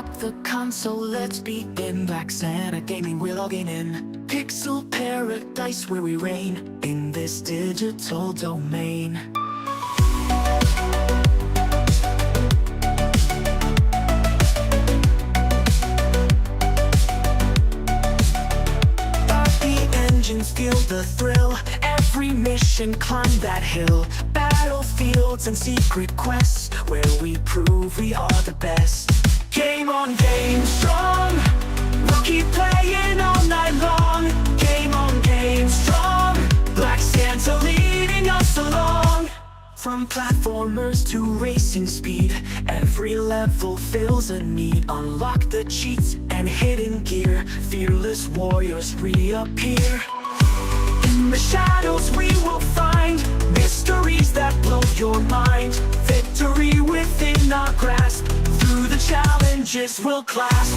up the console, let's begin. Blacksantagaming, we're logging in. Pixel paradise where we reign in this digital domain. Engines feel the thrill. Every mission climb that hill. Battlefields and secret quests where we prove we are the best. Game on game strong. We'll keep playing all night long. Game strong. Black Santa leading us along. From platformers to racing speed, every level fills a need. Unlock the cheats and hidden gear. Fearless warriors reappear. In the shadows we will find mysteries that blow your mind. Victory within our grasp. Through the challenges we'll clasp.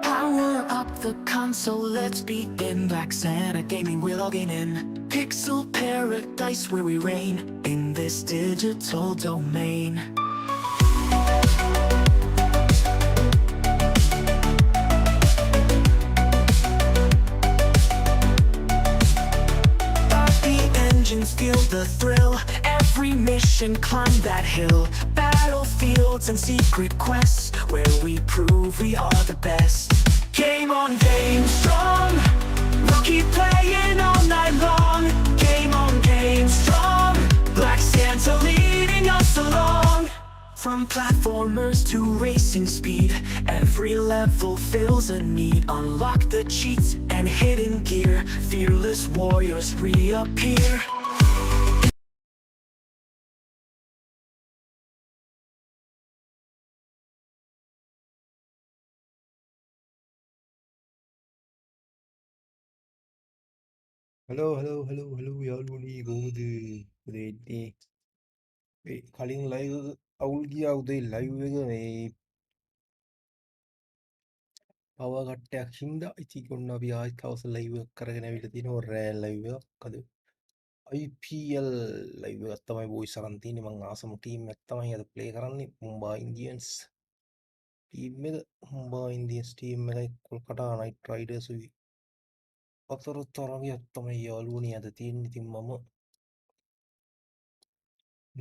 Power up the console, let's begin. Blacksantagaming, we're logging in. Pixel paradise where we reign in this digital domain. Feel the thrill. Every mission climb that hill. Battlefields and secret quests where we prove we are the best. Game on game strong. We'll keep playing all night long. Game strong. Black Santa leading us along. From platformers to racing speed, every level fills a need. Unlock the cheats and hidden gear. Fearless warriors reappear. hello යාළුවනේ කොහොමද ඉන්නේ කලින් live අවුල් ගියා උදේ live එක මේ power කට්ටයක් හින්දා ඉතින් ඔන්න අපි ආයෙත් හවස ලයිව් එක කරගෙන ඇවිල්ලා තිනවා රෑ ලයිව් එකක් අද IPL ලයිව් එකක් තමයි වොයිස් අරන් තින්නේ මම ආසම ටීම් එකක් තමයි අද ප්ලේ කරන්නේ මුම්බා ඉන්ඩියන්ස් ටීම් එක මුම්බා ඉන්ඩියන්ස් ටීම් එකයි කොල්කටා නයිට් රයිඩර්ස් උයි අතර තරගයක් තමයි යාළුවනේ අද තියෙන්නේ ඉතින්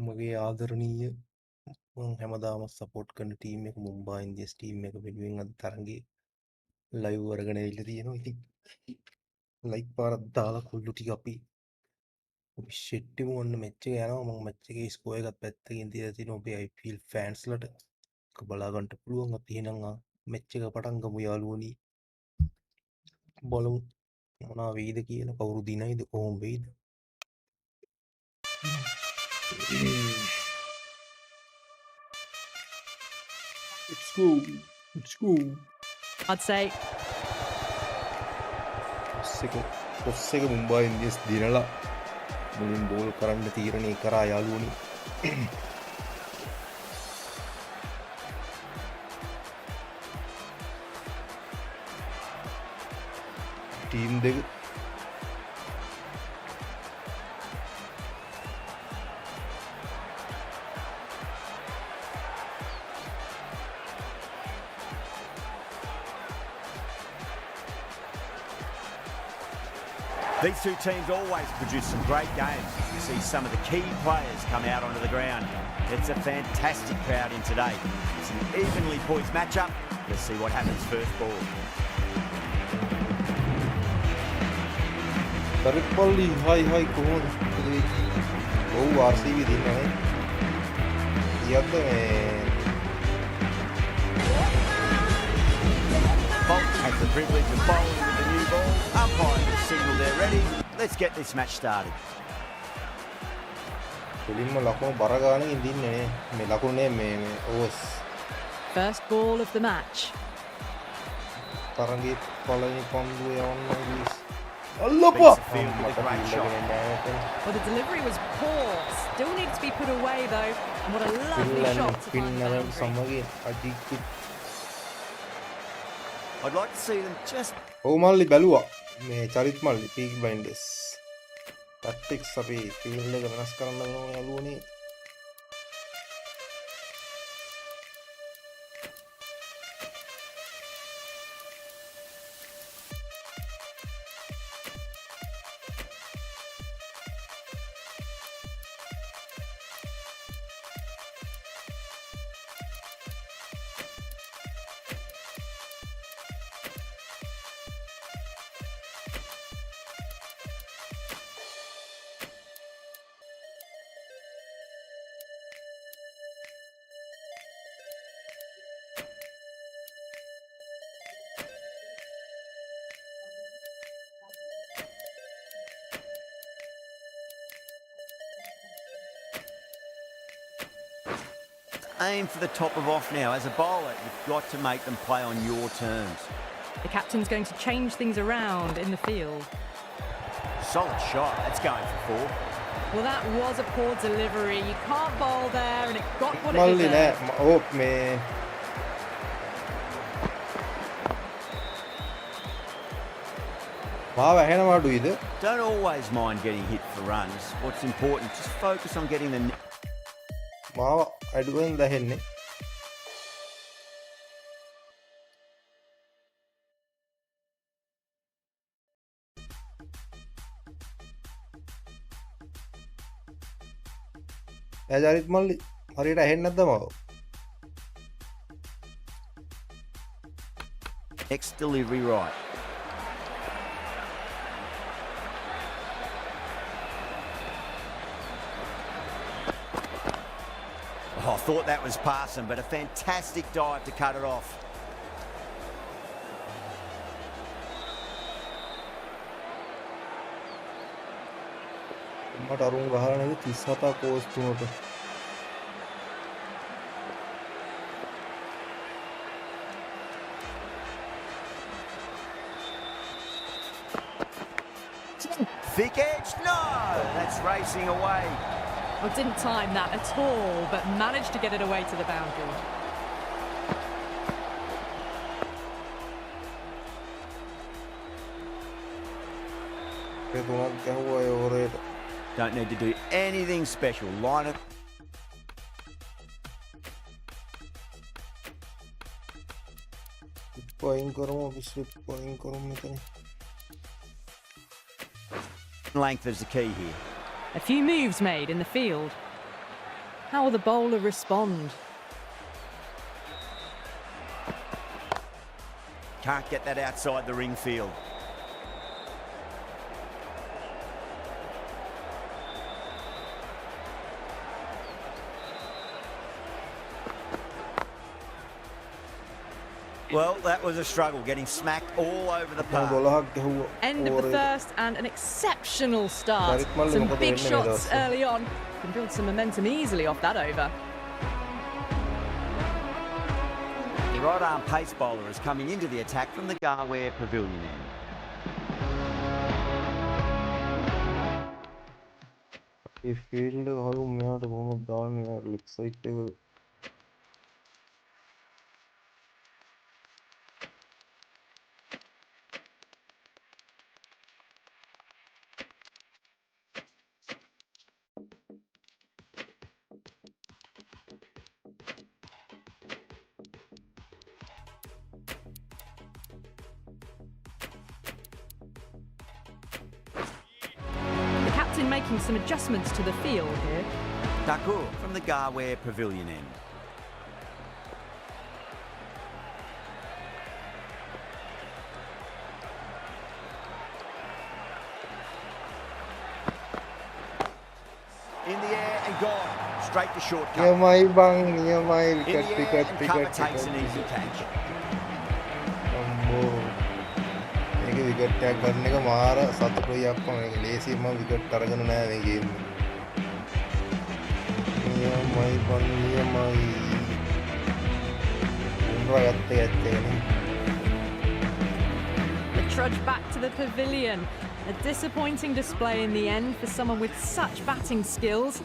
මගේ ආදරණීය මම හැමදාම සපෝට් කරන ටීම් එක මුම්බා ඉන්දියන්ස් ටීම් එක වෙනුවෙන් අද තරගයේ ලයිව් අරගෙන ඇවිල්ලා තියෙනවා. ඉතින් ලයික් පාරක් දාලා කොල්ලු ටික අපි ෂෙට්ටිමු ඔන්න මැච් එක යනවා. මම මැච් එකේ ස්කෝර් එකත් පැත්තකින් තියලා තිනවා අපේ IPL ෆෑන්ස්ලට. ඒක බලා ගන්න පුළුවන්. අපි එහෙනම් මැච් එක පටන් ගමු යාළුවනි. බලමු මොනවා වෙයිද කියලා. කවුරු දිනයිද කොහොම වෙයිද? Let's go. I'd say toss එක මුම්බා ඉන්දියන්ස් දිනලා මුලින් බෝල් කරන්න තීරණය කරා යාළුවනි. ටීම් දෙක These two teams always produce some great games. You see some of the key players come out onto the ground. It's a fantastic crowd in today. It's an evenly poised matchup. Let's see what happens first ball. Taripalli, hi, කොහොමද? ඔව් RCB දිනනවා නේ. ඊයත් මේ Bolt has the privilege of bowling with the new ball. Umpire has signalled they're ready. Let's get this match started. මුලින්ම ලකුණු බර ගානකින් දින්නේ නේ. මේ ලකුණේ මේ overs. first ball of the match. තරඟේ පළවෙනි පන්දුව යවන්න Allapa! Well, the delivery was poor. Still needs to be put away though. And what a lovely shot to find boundary. I'd like to see them just... මල්ලි බැලුවා මේ චරිත් මල්ලි peak බයින්ඩර්ස් tactics අපි field එක වෙනස් කරන්න ඕන යාළුවනේ. Aim for the top of off now. As a bowler, you've got to make them play on your terms. The captain's going to change things around in the field. Solid shot. That's going for 4. Well, that was a poor delivery. You can't bowl there, and it got what it මල්ලි නෑ. deserved. ඕ මේ මාව ඇහෙනවඩුයිද? Don't always mind getting hit for runs. What's important, just focus on getting the... මාව අඩුවෙන් දැහෙන්නේ. ජරිත් මල්ලි හරියට ඇහෙන්නේ නැද්ද මාව? Next delivery right. Oh, I thought that was passing, but a fantastic dive to cut it off. මට අරුන් ගහලා නේද 37 කෝස් තුනට. Thick edge, no! That's racing away. Well, didn't time that at all, but managed to get it away to the boundary. ඒ තුනක් ගැහුවා ඒ ඕවරේට. Don't need to do anything special. Line it. පොයින් කරමු අපි slip පොයින් කරමු මෙතන. Length is the key here. A few moves made in the field. How will the bowler respond? Can't get that outside the ring field. Well, that was a struggle, getting smacked all over the park. 12ක් ගැහුවා. End of the first and an exceptional start. Darith Malli Some මොකද big වෙන්නේ මේ shots දවස්වල? early on. Can build some momentum easily off that over. The right arm pace bowler is coming into the attack from the Garware Pavilion end. A field එක හරු මෙයාට කොහොමද දාන්නේ යාර leg side එක. The captain making some adjustments to the field here. Dakur from the Garware Pavilion end. In the air and gone. Straight to short cover. නියමයි බං නියමයි In the wicket air wicket and cover wicket takes an easy catch. අම්බෝ මේක wicket එකක් ගන්න එක මාර සතුටුයි අප්පා මේක ලේසියෙන්ම විකට් අරගෙන නෑ මේ ගේම් එක. නියමයි බං නියමයි. උන්රා ගත්තේ ඇත්තේ. The trudge back to the pavilion. A disappointing display in the end for someone with such batting skills.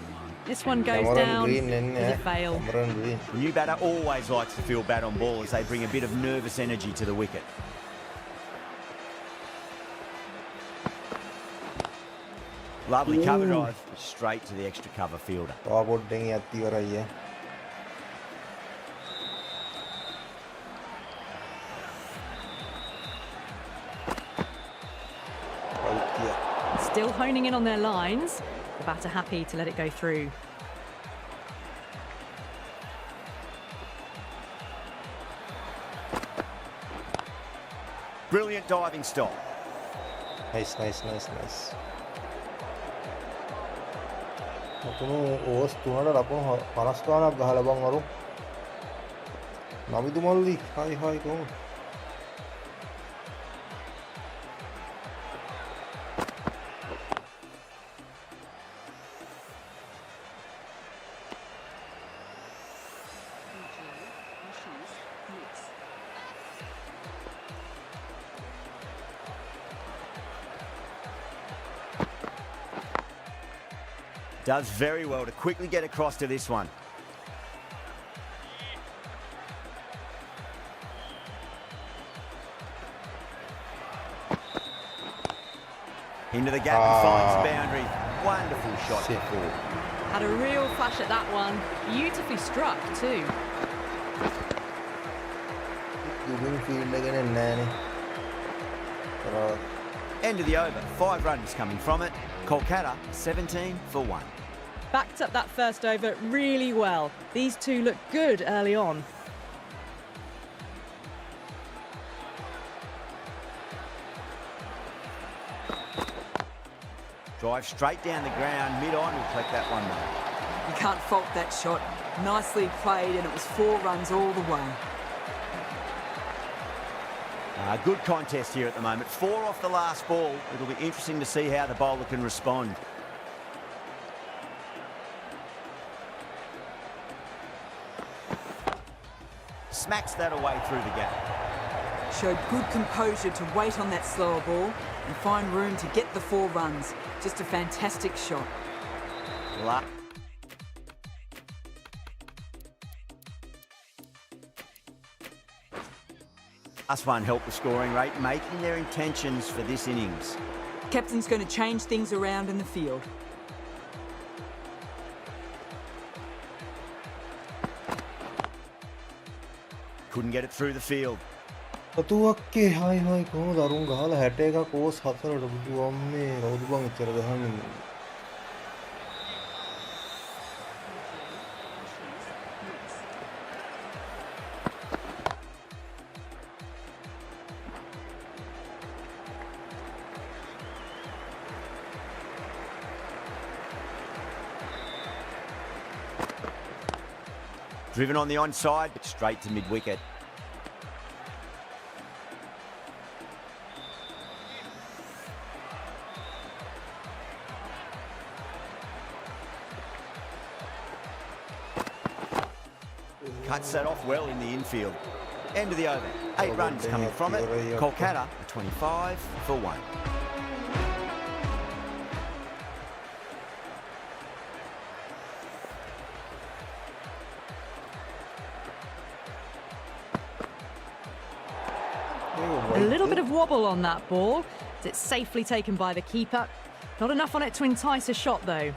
This one goes Cameron down Green as a fail. Cameron Green. The new batter always likes to feel bat on ball as they bring a bit of nervous energy to the wicket. Lovely cover drive, straight to the extra cover fielder. පවපොඩ්ඩෙන් ඇත්ති කරයිය Still honing in on their lines. The batter happy to let it go through. Brilliant diving stop. nice. මතුණු ඕස් 3ට ලකුණු 50 ගානක් ගහලා බං වරු නවිදු මල්ලි හයි කොහොමද Does very well to quickly get across to this one. Into the gap and finds the boundary. Wonderful shot for four. Had a real flash at that one. Beautifully struck too. දුමින් field එකේ නෑනේ End of the over. 5 runs coming from it. Kolkata 17 for 1. Backed up that first over really well. These two look good early on. Drive straight down the ground, mid-on, will collect that one though. You can't fault that shot. Nicely played, and it was 4 runs all the way. Good contest here at the moment. 4 off the last ball. It'll be interesting to see how the bowler can respond. Smacks that away through the gap. Showed good composure to wait on that slower ball and find room to get the 4 runs. Just a fantastic shot. Last one helped the scoring rate, making their intentions for this innings. Captain's going to change things around in the field. Couldn't get it through the field. අතුවක්කේ හයි කොහොමද අරුන් ගහලා 61 course 4ට බුදුවම් මේ කවුද බං එච්චර ගහන්නේ Driven on the onside, but straight to mid-wicket. Cuts that off well in the infield. End of the over. 8 runs coming from it. Kolkata 25 for 1. A little bit of wobble on that ball. It's safely taken by the keeper. Not enough on it to entice a shot though.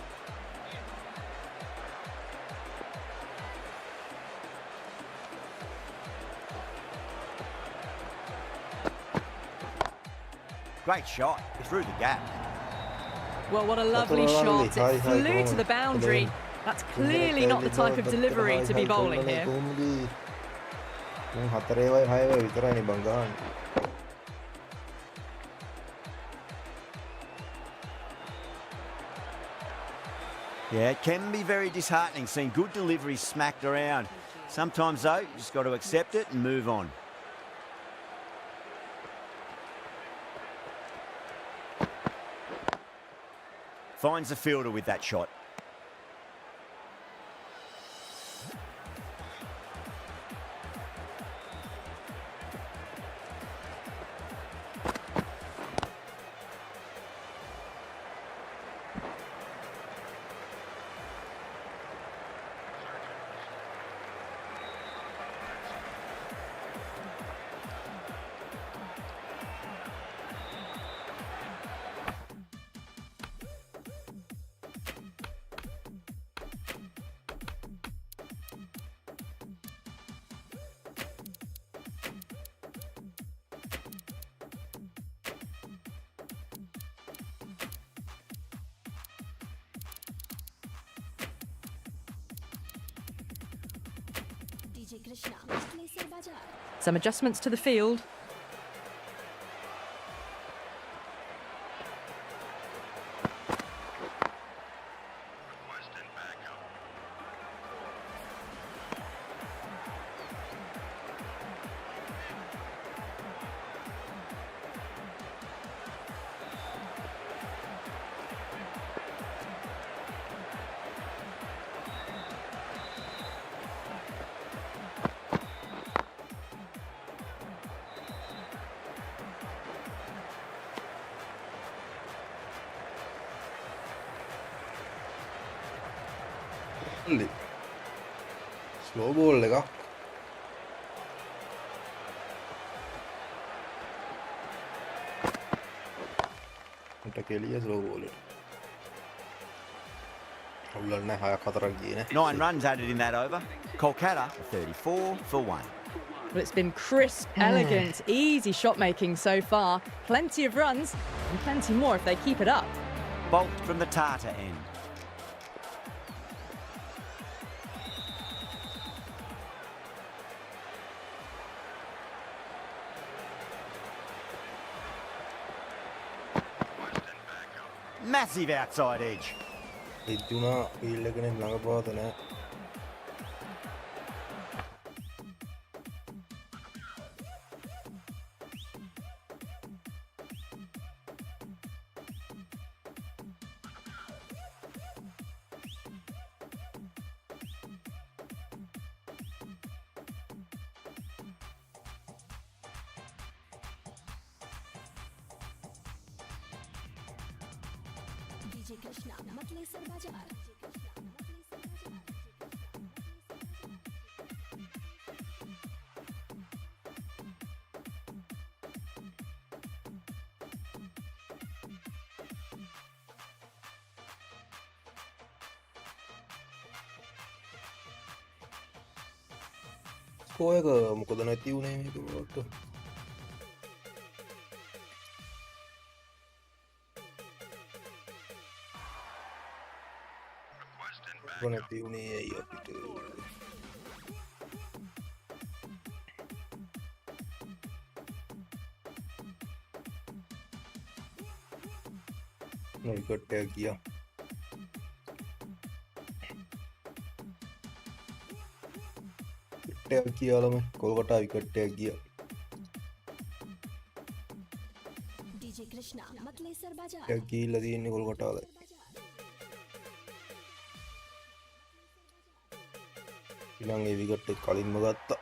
Great shot through the gap. Well, what a lovely shot. It flew to the boundary. That's clearly not the type of delivery to be bowling here. Yeah, it can be very disheartening seeing good deliveries smacked around. Sometimes though, you just got to accept it and move on. Finds the fielder with that shot. Some adjustments to the field. Slow ball එක මට කෙලිය slow ball එක අවුලක් නැහැ 6-4ක් ගියේ නේ 9 runs added in that over. Kolkata 34 for 1. Well, it's been crisp, elegant, easy shot making so far. Plenty of runs and plenty more if they keep it up. Bolt from the Tata end. Massive outside edge. එජ්ජුනා field එකනේ ළඟ පාත නැහැ ස්කෝ එක මොකද නැති වුණේ මේක වට නැති වුණේ ඇයි අපිට විකට් එක ගියා विकेट किया में कोलकाता विकेट गया डीजे कृष्णा मतलेसर बाजार की लदी इन कोलकाता वाले इलांगे विकेट कालिन मगाता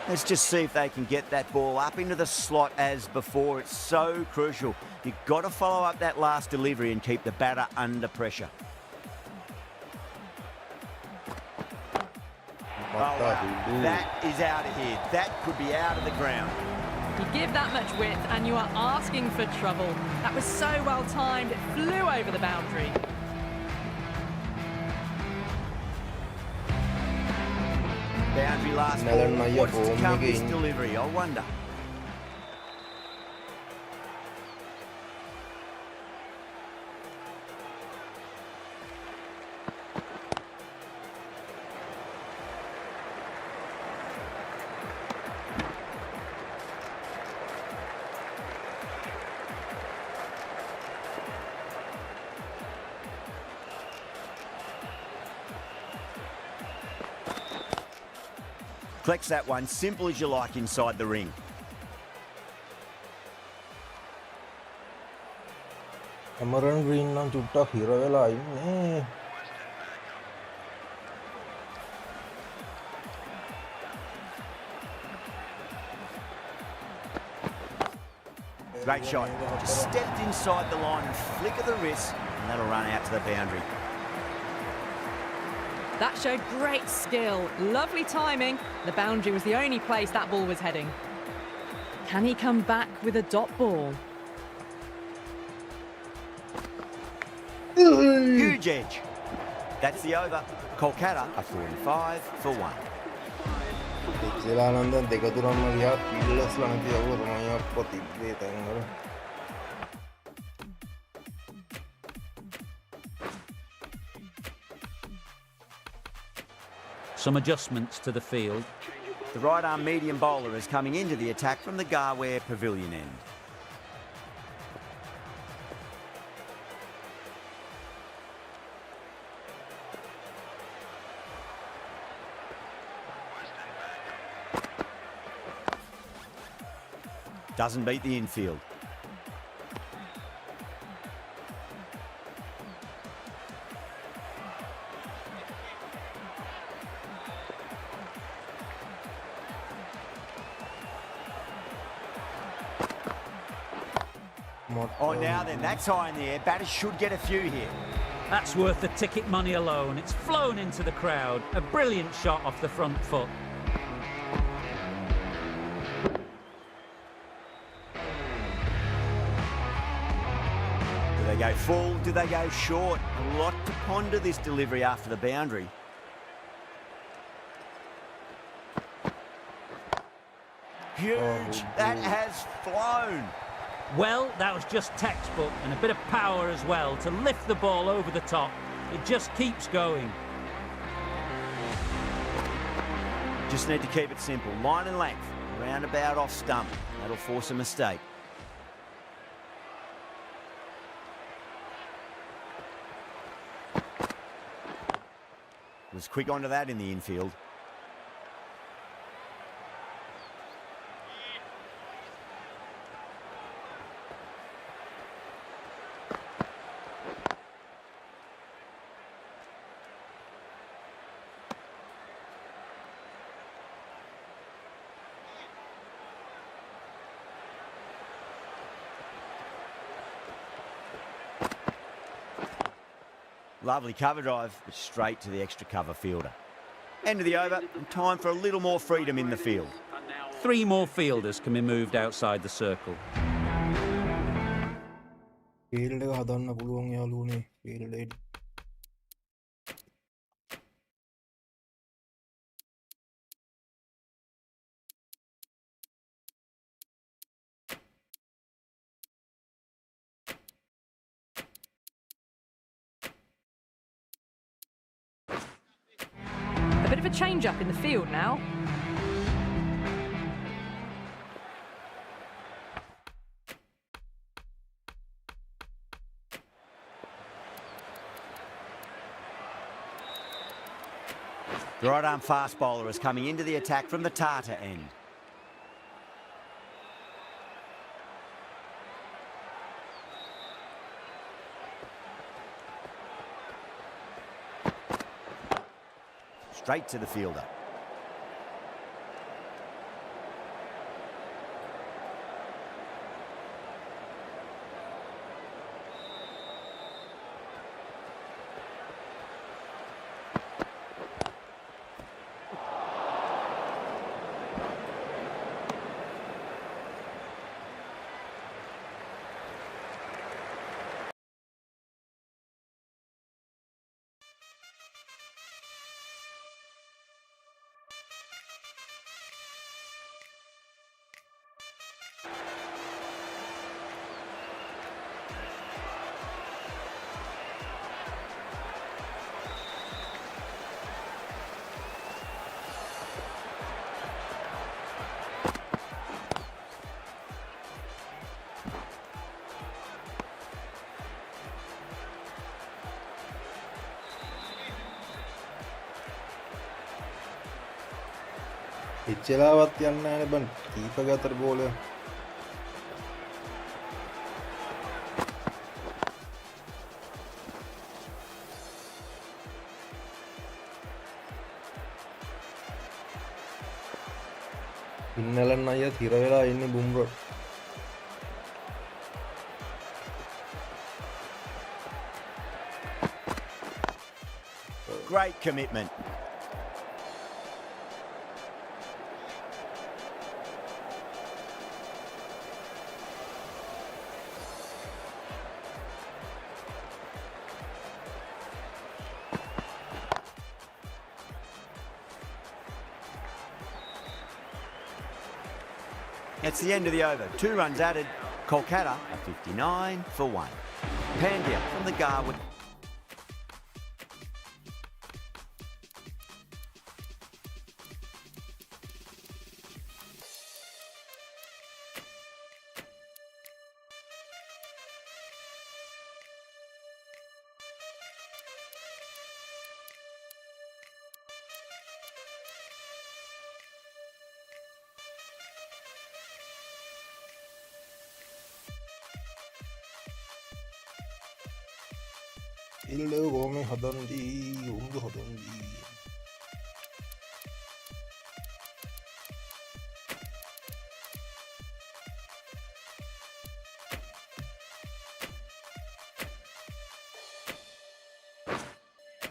Let's just see if they can get that ball up into the slot as before. It's so crucial. You've got to follow up that last delivery and keep the batter under pressure. Oh, wow. That is out of here. That could be out of the ground. You give that much width and you are asking for trouble. That was so well timed. It flew over the boundary. Boundary last ball. What's to come this delivery? I wonder. Collects that one, simple as you like inside the ring. Amaran Green නම් චුට්ටක් හිර වෙලා ඉන්නේ. Great shot. Just stepped inside the line and flick of the wrist, and that'll run out to the boundary. That showed great skill, lovely timing. The boundary was the only place that ball was heading. Can he come back with a dot ball? Huge edge. That's the over. Kolkata are 45 for 1. එක්සලානන්දන් දෙක තුනක්ම ගියා පිල්ලස් ළඟදී යවුව තමයි අප්පා තිබ්බේ තැන් වල. Some adjustments to the field. The right arm medium bowler is coming into the attack from the Garware pavilion end. Doesn't beat the infield. Oh, now then, that's high in the air. Batters should get a few here. That's worth the ticket money alone. It's flown into the crowd. A brilliant shot off the front foot. Do they go full? Do they go short? A lot to ponder this delivery after the boundary. Huge. That has flown. Well, that was just textbook, and a bit of power as well to lift the ball over the top. It just keeps going. Just need to keep it simple. Line and length, roundabout off stump. That'll force a mistake. Was quick onto that in the infield. Lovely cover drive, but straight to the extra cover fielder. End of the over, and time for a little more freedom in the field. 3 more fielders can be moved outside the circle. Field එක හදන්න පුළුවන් යාළුවනේ field එක. A bit of a change up in the field now. The right arm fast bowler is coming into the attack from the Tata end. Straight to the fielder. එච්චලාවත් යන්න නැහැ බන් කීප ගතර බෝල. ඉන්නලන් අයියා තිර වෙලා ඉන්නේ බුම්රෝ. Great commitment. It's the end of the over. 2 runs added. Kolkata are 59 for 1. Pandya from the Garwood. 일레 오면 하던지 온도 하던지.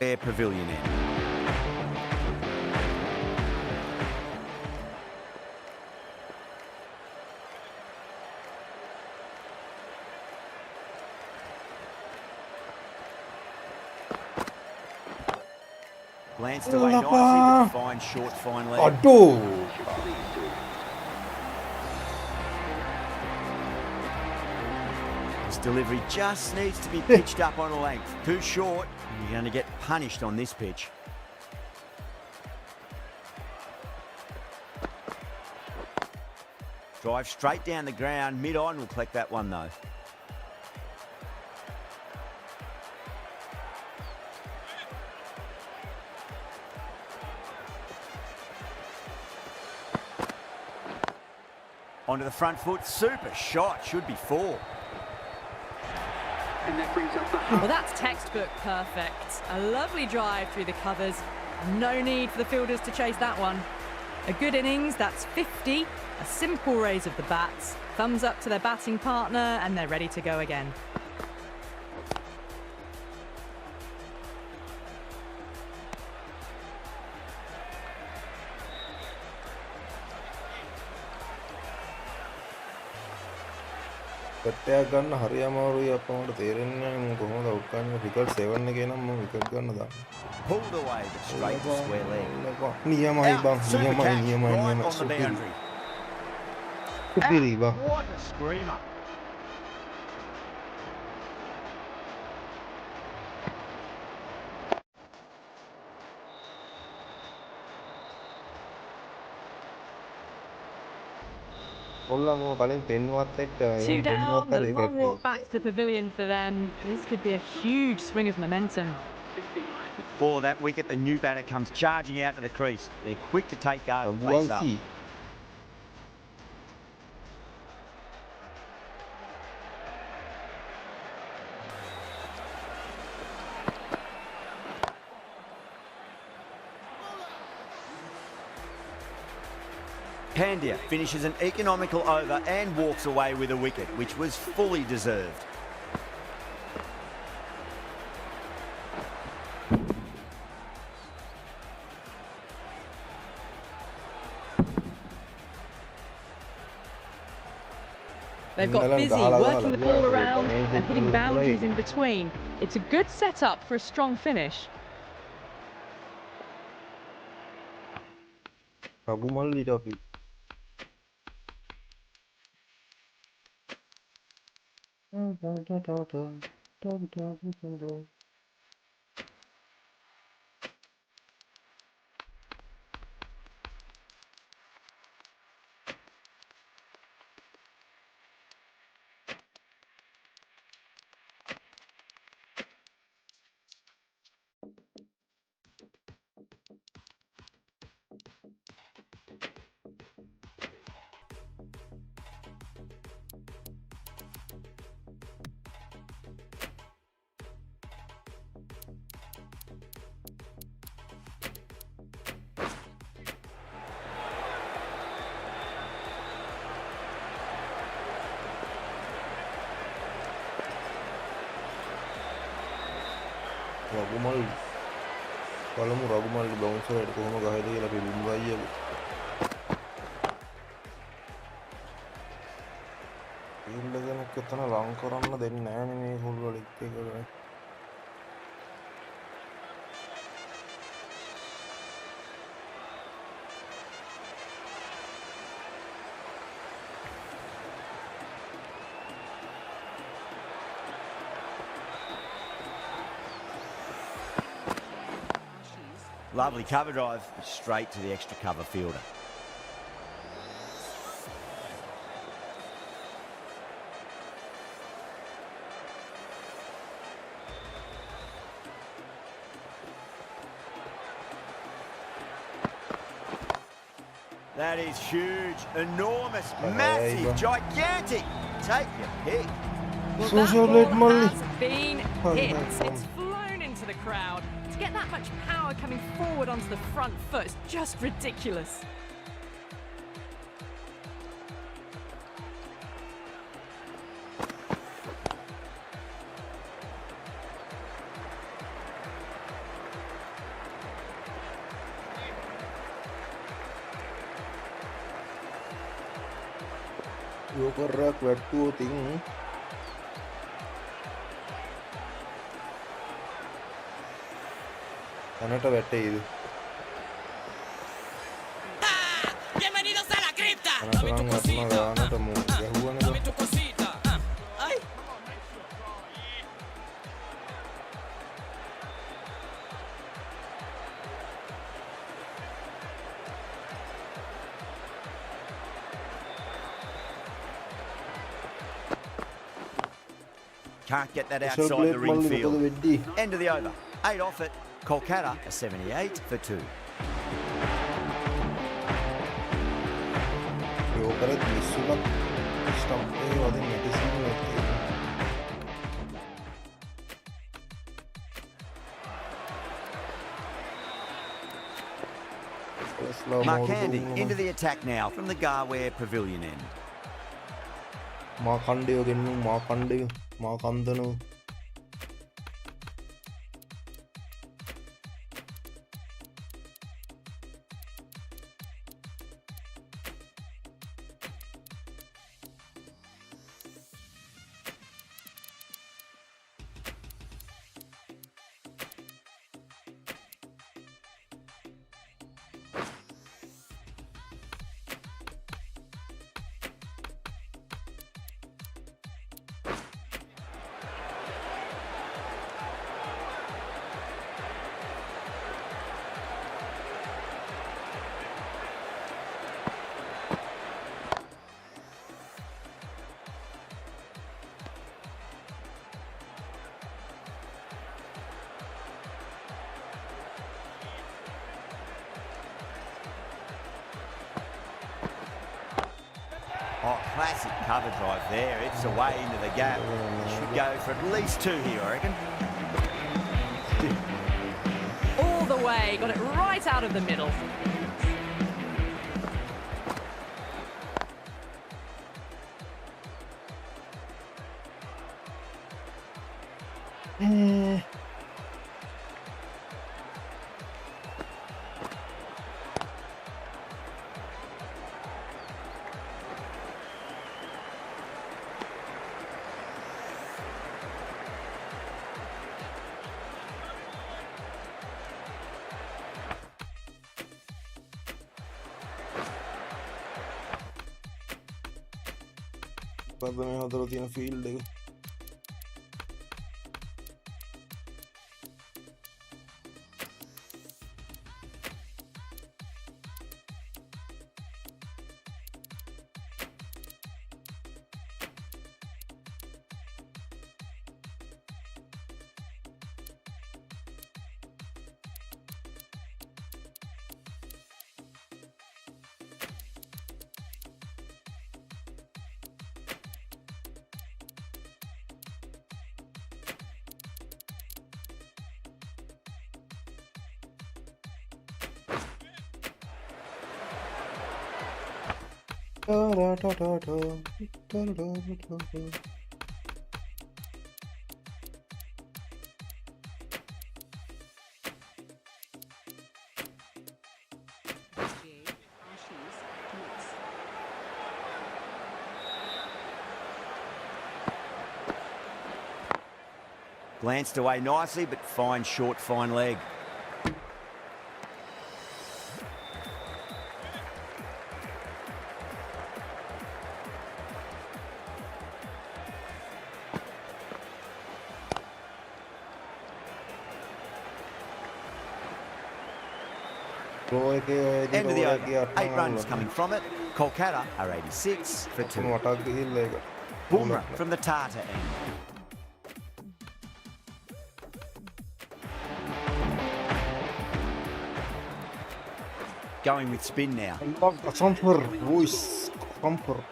Air Pavilion end. Glanced away nicely, but fine short, fine leg. Aduh. This delivery just needs to be pitched up on a length. Too short, and you're going to get punished on this pitch. Drive straight down the ground, mid-on, will collect that one though. Onto the front foot, super shot, should be 4. And that brings up the Well, that's textbook perfect. A lovely drive through the covers. No need for the fielders to chase that one. A good innings, that's 50. A simple raise of the bats. Thumbs up to their batting partner, and they're ready to go again. කට්ටයක් ගන්න හරි අමාරුයි අප්පා මට තේරෙන්නේ නැහැ මම කොහොමද out කරන්නේ විකට් 7 එකේ නම් මම විකට් ගන්න දාන්න. Pulled away, but straight to square leg. නියමයි බං Super catch, නියමයි right on the සුපිරි. boundary. සුපිරි බං. What a screamer. ඔල්ලන් ඔය කලින් පෙන්නුවත් එක්ක Two down, the long walk back to the pavilion for them. This could be a huge swing of momentum. For that wicket, the new batter comes charging out to the crease. They're quick to take go, face up. Pandya finishes an economical over and walks away with a wicket, which was fully deserved. They've got busy working the ball around and hitting boundaries in between. It's a good setup for a strong finish. රගුමල් බලමු රගුමල් bouncer එකට කොහොම ගහයිද කියලා අපි මුම්බයි යමු. Field එකක් එතන ලං කරන්න දෙන්නේ නැහැ නේ මේ හොල් වල එක්ක. Lovely cover drive, straight to the extra cover fielder. That is huge, enormous, massive, gigantic. Take your pick. Well, that ball has been hit. It's flown crowd. To get that much power coming forward onto the front foot is just ridiculous. යෝකරයක් වැට්ටුවොතින් තැනට වැටෙයිද Bienvenidos a la cripta. තැනටනම් වැටුණා ගානට මූ ගැහුවනද Tu cosita. Ay. Can't get that Special outside plate the ring මල්ලි field. මොකද වෙද්දී End of the over. 8 off it. Kolkata a 78 for 2. යෝකරත් විස්සුලක් ස්ටම්පේ වදින් නැතිසින් නැති Mark Handy into the attack now from the Garware Pavilion end. මා කණ්ඩයෝ ගෙන්නුම් මා කණ්ඩය මා කන්දනෝ Oh, classic cover drive there. It's away into the gap. Should go for at least 2 here, I reckon. All the way, got it right out of the middle. පද මේ හදර තියෙන field එක Glanced away nicely, but fine short, fine leg. End of the over. 8 runs coming from it. Kolkata are 86 for 2. Boomer from the Tata end. Going with spin now. Kalusantha voice comfort.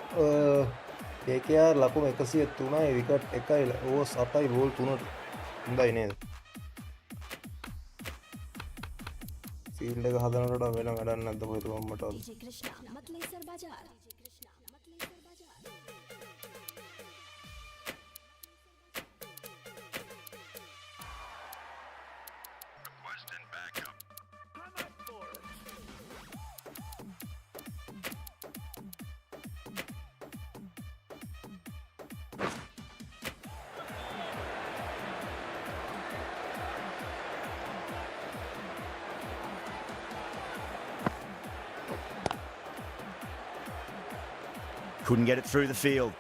KKR ලකුණු 103යි wicket 1යි over 7යි ball 3ට හොඳයි නේද? Field එක හදනකොට වෙන වැඩක් නැද්ද කොහෙද මම්මට වල डीजे कृष्णा मतलेसर बाजार Couldn't get it through the field.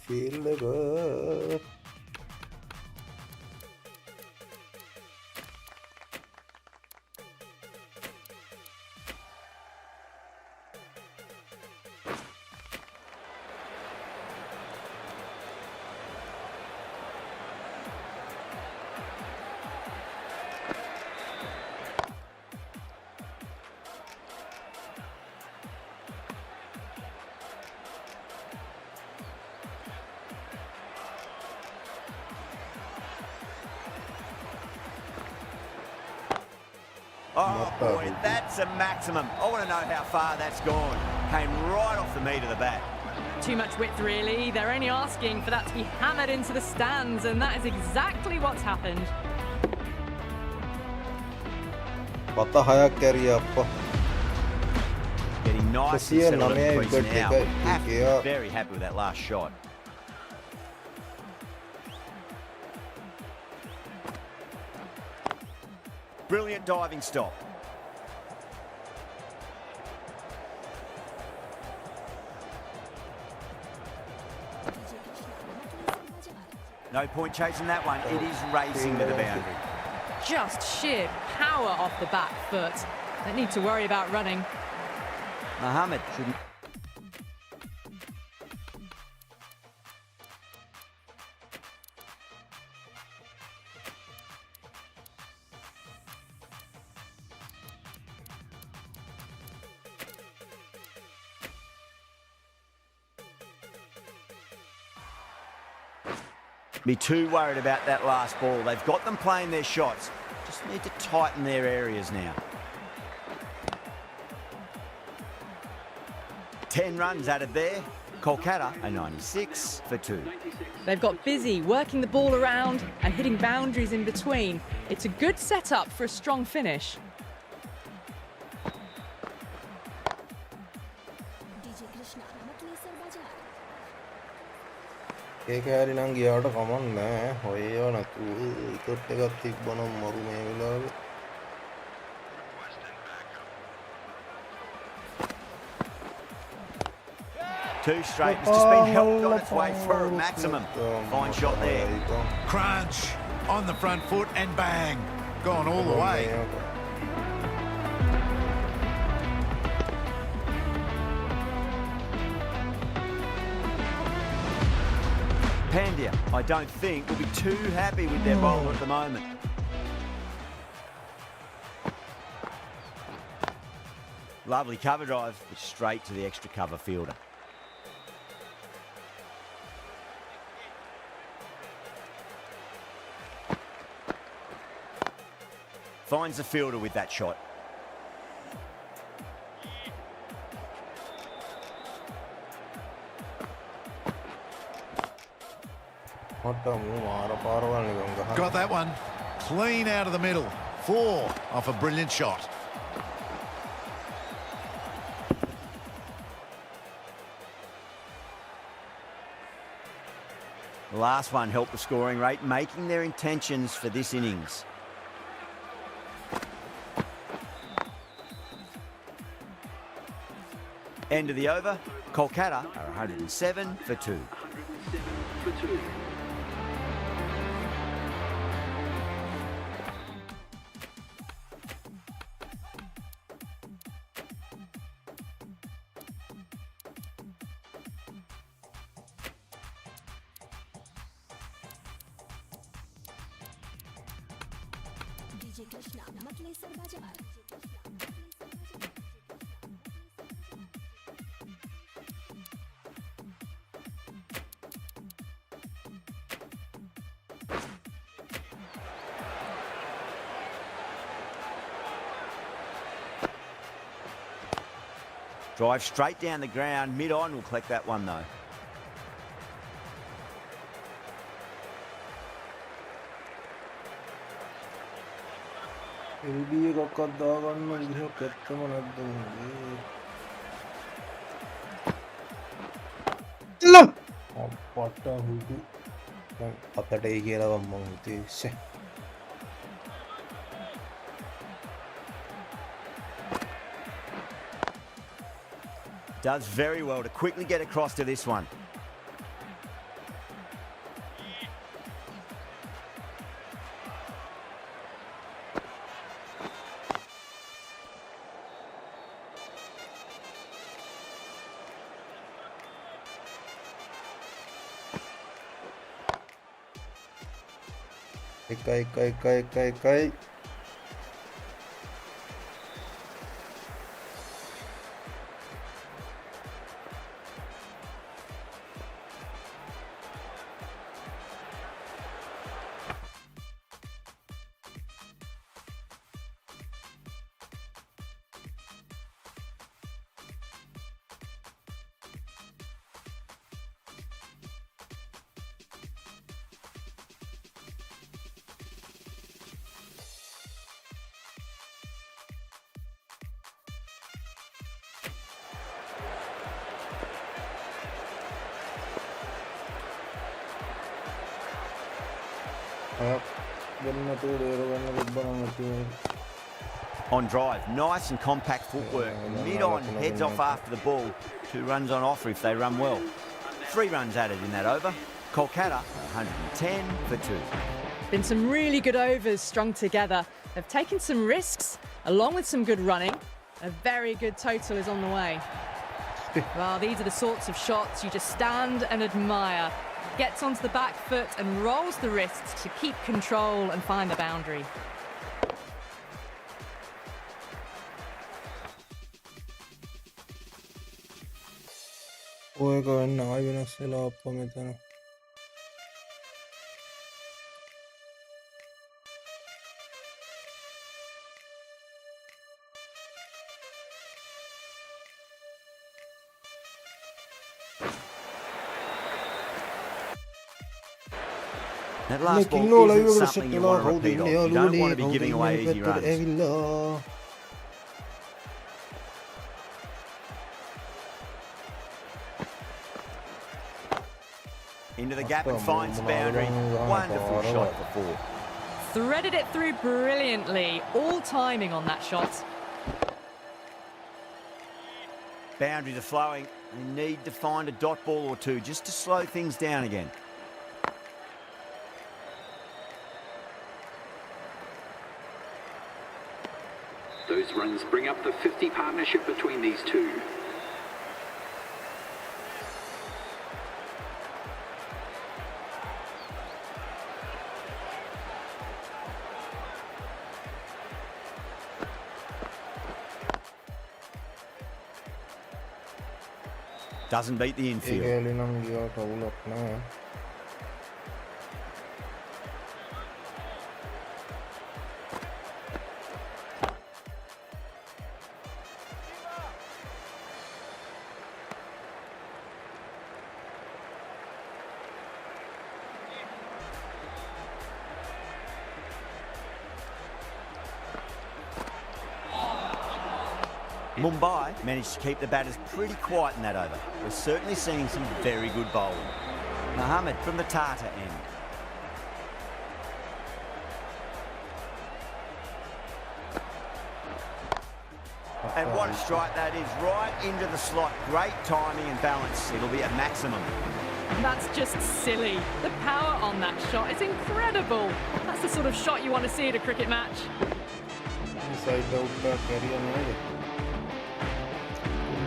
Field එක Oh boy, that's a maximum. I want to know how far that's gone. Came right off the meat of the bat. Too much width, really. They're only asking for that to be hammered into the stands, and that is exactly what's happened. පත හයක් කැරිය අප්පා Getting nice and settled at the 109 crease now. එකයි. Have to be Yeah. very happy with that last shot. Brilliant diving stop. No point chasing that one. It is racing to the boundary. Just sheer power off the back foot. Don't need to worry about running. Mohammed shouldn't. Be too worried about that last ball. They've got them playing their shots. Just need to tighten their areas now. 10 runs added there. Kolkata a 96 for 2. They've got busy working the ball around and hitting boundaries in between. It's a good setup for a strong finish. DJ Krishna मतलेसर बाजार ඒක හැරි නම් ගියාට කමක් නැහැ හොයව නැතු ඉකට් එකක් තිබ්බනම් මරු මේ වෙලාවේ Two straight. It's just been helped on its way through. Maximum. Fine shot there. Crunch on the front foot and bang. Gone all the way. Pandya, I don't think, will be too happy with their bowler at the moment. Lovely cover drive, but straight to the extra cover fielder. Finds the fielder with that shot. මට මු මාර පාරවල් නිකන් ගහන Got that one. Clean out of the middle. 4 off a brilliant shot. The last one helped the scoring rate, making their intentions for this innings. End of the over, Kolkata are 107 for 2. DJ Krishna मतलेसर बाजार Drive straight down the ground. Mid-on will collect that one, though. LB එකක්වත් දාගන්න විදිහක් ඇත්තම නැද්ද මගේ? අපට හුදු අපට ඒ කියලා මම හිතුවේ. Does very well to quickly get across to this one. Kai. On drive, nice and compact footwork. Mid-on heads off after the ball. 2 runs on offer if they run well. 3 runs added in that over. Kolkata 110 for 2. Been some really good overs strung together. They've taken some risks along with some good running. A very good total is on the way. Well, these are the sorts of shots you just stand and admire. Gets onto the back foot and rolls the wrists to keep control and find the boundary. ඔය ගන්න ආයෙ වෙනස් වෙලා අප්පා මෙතන. That last ball isn't something you want to repeat of. You don't want to be giving away easy runs. Into the gap and finds the boundary. Wonderful shot for 4. Threaded it through brilliantly. All timing on that shot. Boundaries are flowing. They need to find a dot ball or 2 just to slow things down again. Those runs bring up the 50 partnership between these two. Doesn't beat the infield. Mumbai managed to keep the batters pretty quiet in that over. We're certainly seeing some very good bowling. Mohammed from the Tata end. And what a strike that is, right into the slot. Great timing and balance. It'll be at maximum. That's just silly. The power on that shot is incredible. That's the sort of shot you want to see at a cricket match.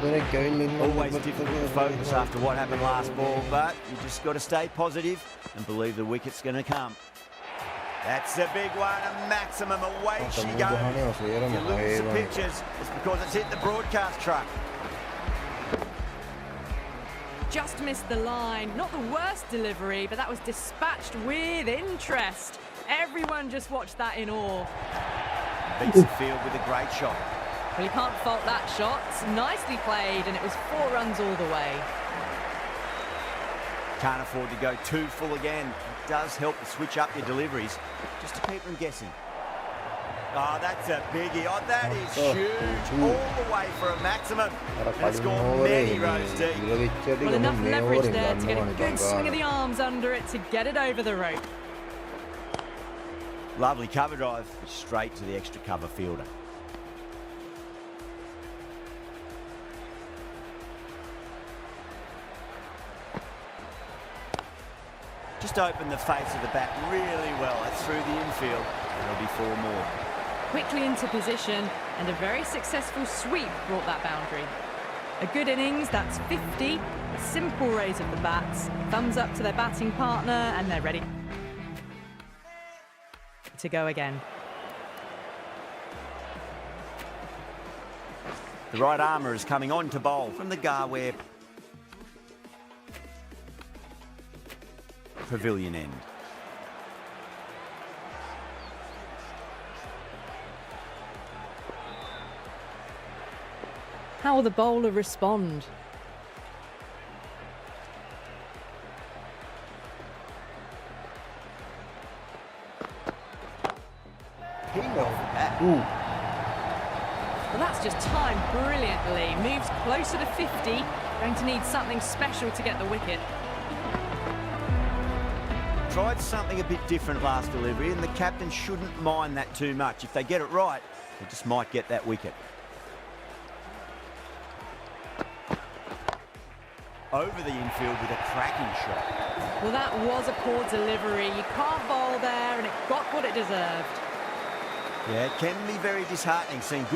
Always difficult to focus after what happened last ball, but you just got to stay positive and believe the wicket's going to come. That's a big one, a maximum. Away she goes. If you lose the pictures, it's because it's hit the broadcast truck. Just missed the line. Not the worst delivery, but that was dispatched with interest. Everyone just watched that in awe. Beats the field with a great shot. Well, you can't fault that shot. Nicely played, and it was 4 runs all the way. Can't afford to go too full again. It does help to switch up your deliveries, just to keep them guessing. Oh, that's a biggie. Oh, that is huge. All the way for a maximum. And it's gone many rows deep. Well, enough leverage there to get a good swing of the arms under it to get it over the rope. Lovely cover drive, straight to the extra cover fielder. Just opened the face of the bat really well. That's through the infield. There'll be 4 more. Quickly into position, and a very successful sweep brought that boundary. A good innings, that's 50. A simple raise of the bats. Thumbs up to their batting partner, and they're ready to go again. The right armour is coming on to bowl from the Garware pavilion end. How will the bowler respond? Ooh. Well, that's just timed brilliantly. Moves closer to 50. Going to need something special to get the wicket. Tried something a bit different last delivery, and the captain shouldn't mind that too much. If they get it right, they just might get that wicket. Over the infield with a cracking shot. Well, that was a poor delivery. You can't bowl there, and it got what it deserved. Yeah, it can be very disheartening seeing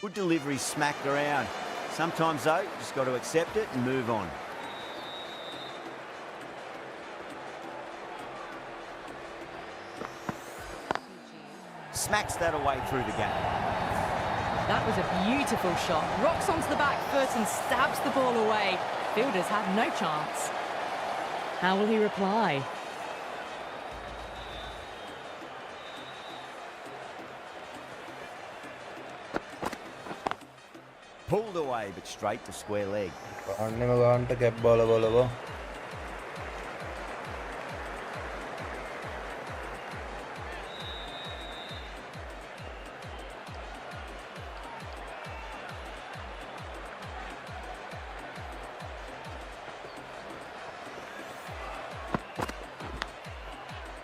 good deliveries smacked around. Sometimes, though, you just got to accept it and move on. Smacks that away through the gap. That was a beautiful shot. Rocks onto the back foot and stabs the ball away. Fielders had no chance. How will he reply? Pulled away, but straight to square leg.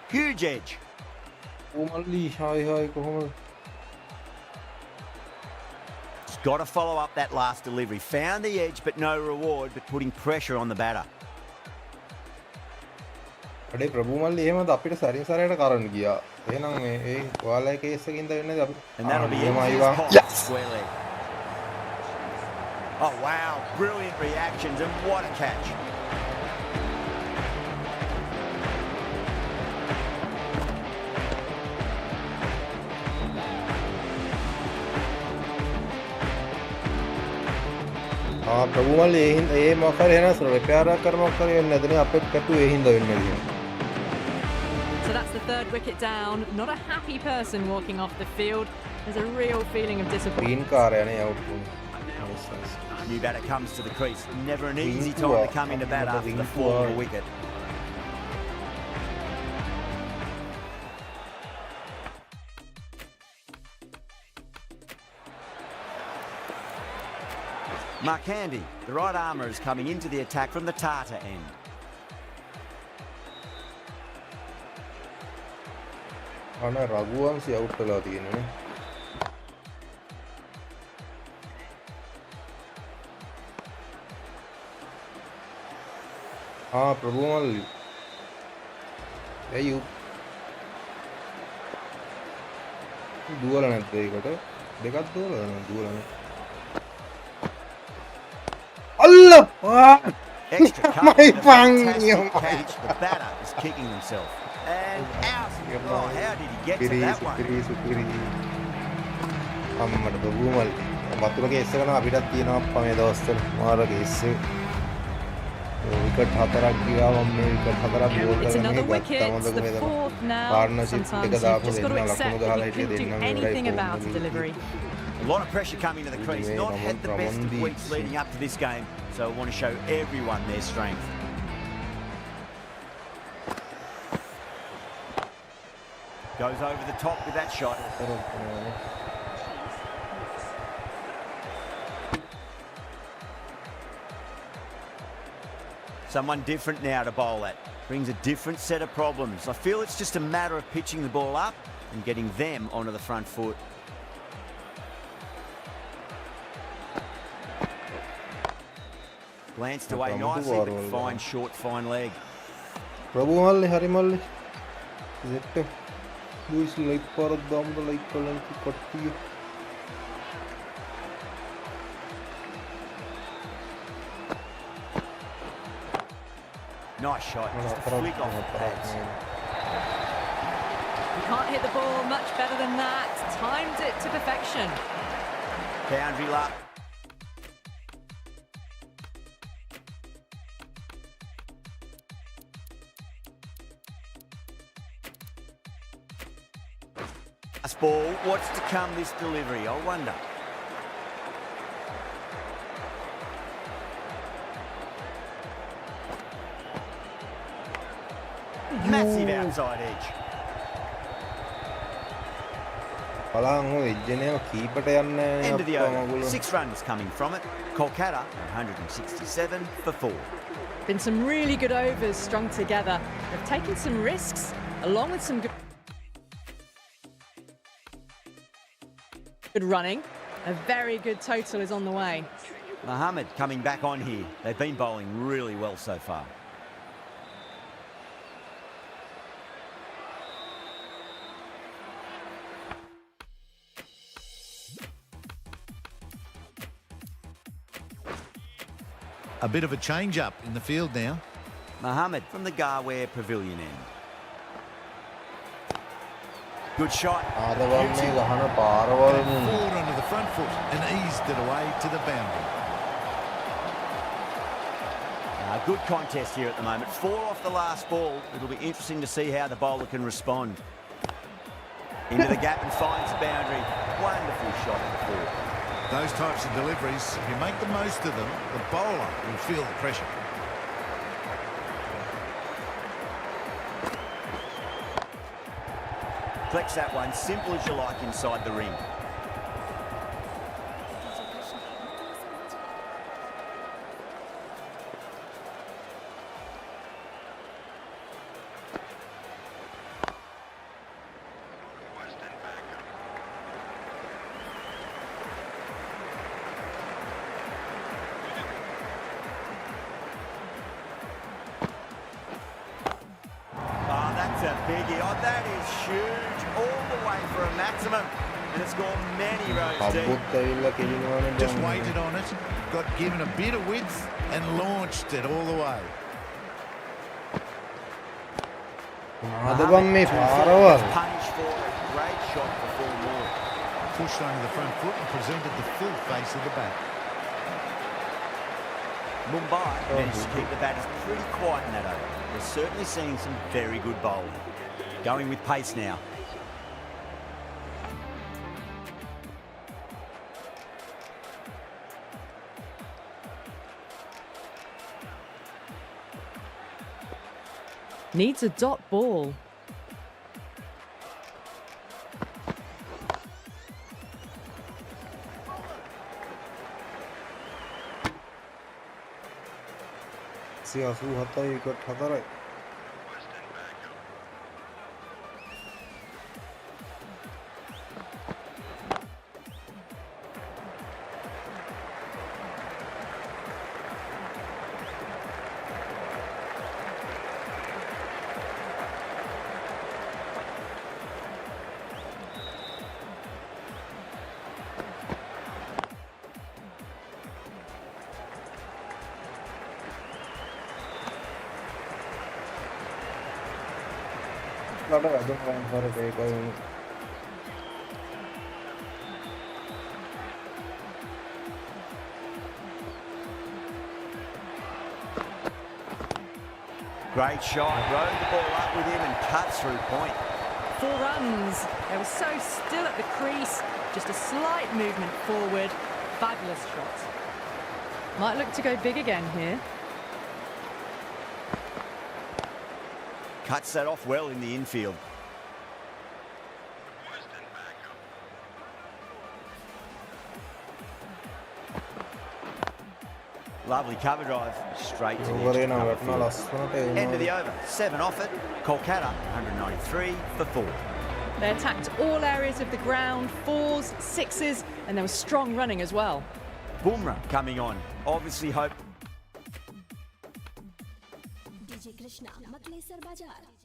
Huge edge. Just got to follow up that last delivery. Found the edge, but no reward, but putting pressure on the batter. And that'll be yes. Square leg. Oh wow, brilliant reactions, and what a catch. So that's the 3rd wicket down. Not a happy person walking off the field. There's a real feeling of disappointment. New batter comes to the crease. Never an easy time to come into bat after the fall of a wicket. Mark Handy, the right armour, is coming into the attack from the Tata end. Prabhu you Allah! Extra cover, fantastic catch. The batter is kicking himself. And out. Oh, how did he get to that one? Wicket 4ක් ගියා මම මේ wicket 4ක් goal It's කරගෙන another ගත්තා wicket, මතක the මෙතන fourth now. Partnership එක Sometimes දාපු you've just got to දෙන්න accept ලකුණු that ගහලා you හිටියේ couldn't do දෙන්නම ඉවරයි anything ෆෝම් about the වල delivery. A lot of pressure coming to the crease. Not had the best of weeks leading up to this game, so I want to show everyone their strength. Goes over the top with that shot. Someone different now to bowl at. Brings a different set of problems. I feel it's just a matter of pitching the ball up and getting them onto the front foot. Glanced away nicely, but fine short, fine leg. ප්‍රභු මල්ලි හරි මල්ලි set boys like පාරක් දාමුද like කලන් කට්ටිය Nice shot, just a flick off the pads. You can't hit the ball much better than that. Timed it to perfection. Boundary luck. Last ball, what's to come this delivery, I wonder. Massive outside edge. බලන්න ඔය එජ්ජනේ කීපට යන්නේ End of the over. 6 runs coming from it. Kolkata 167 for 4. Been some really good overs strung together. They've taken some risks along with some good running. A very good total is on the way. Mohammed coming back on here. They've been bowling really well so far. A bit of a change-up in the field now. Mohammed from the Garware Pavilion end. Good shot. ආදවල් මේ ගහන පාරවල් Forward onto the front foot and eased it away to the boundary. Good contest here at the moment. 4 off the last ball. It'll be interesting to see how the bowler can respond. Into the gap and finds the boundary. Wonderful shot at the four. Those types of deliveries, if you make the most of them, the bowler will feel the pressure. Flex that one, simple as you like inside the ring. That's a biggie. Oh, that is huge. All the way for a maximum. And it's gone many rows deep. Just waited on it, got given a bit of width and launched it all the way. Punished for a great shot for 4 more. Pushed onto the front foot and presented the full face of the bat. Mumbai managed to keep the batters pretty quiet in that over. They're certainly seeing some very good bowling. Going with pace now. Needs a dot ball. සියසූ හතයි එකට හතරයි ලඩ වැඩම කරේ ඒකයි Great shot, rode the ball up with him and cut through point. 4 runs. They were so still at the crease. Just a slight movement forward. Fabulous shot. Might look to go big again here. Cuts that off well in the infield. Lovely cover drive, straight to the edge of cover field. End of the over, 7 off it. Kolkata, 193 for 4. They attacked all areas of the ground, 4s, 6s, and there was strong running as well. Bumrah coming on, obviously hope. DJ Krishna मतलेसर बाजार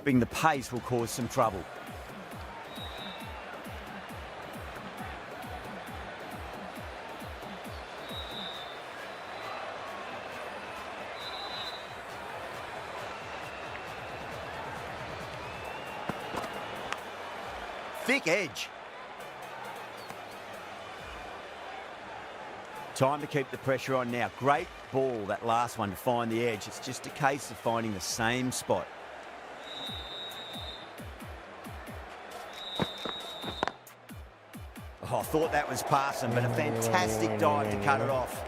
The pace will cause some trouble. Thick edge. Time to keep the pressure on now. Great ball, that last one, to find the edge. It's just a case of finding the same spot. Oh, I thought that was passing, but a fantastic dive to cut it off.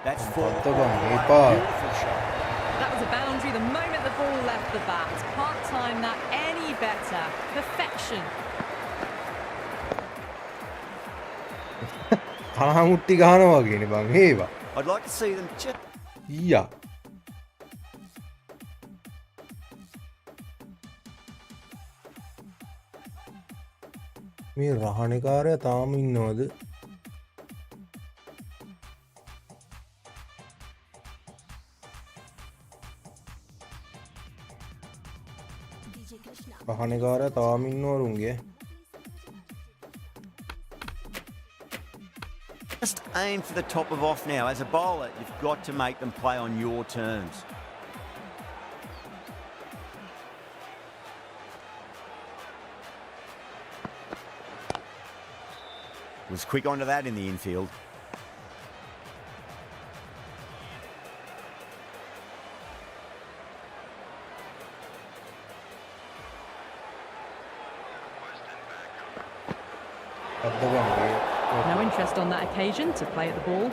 That's 4. Beautiful shot. That was a boundary the moment the ball left the bat. Can't time that any better. Perfection. I'd like to see them just... Yeah. මේ රහණකාරයා තාම ඉන්නවද? රහණකාරයා තාම ඉන්නවරුන්ගේ. Just aim for the top of off now. As a bowler, you've got to make them play on your terms. Was quick onto that in the infield. No interest on that occasion to play at the ball.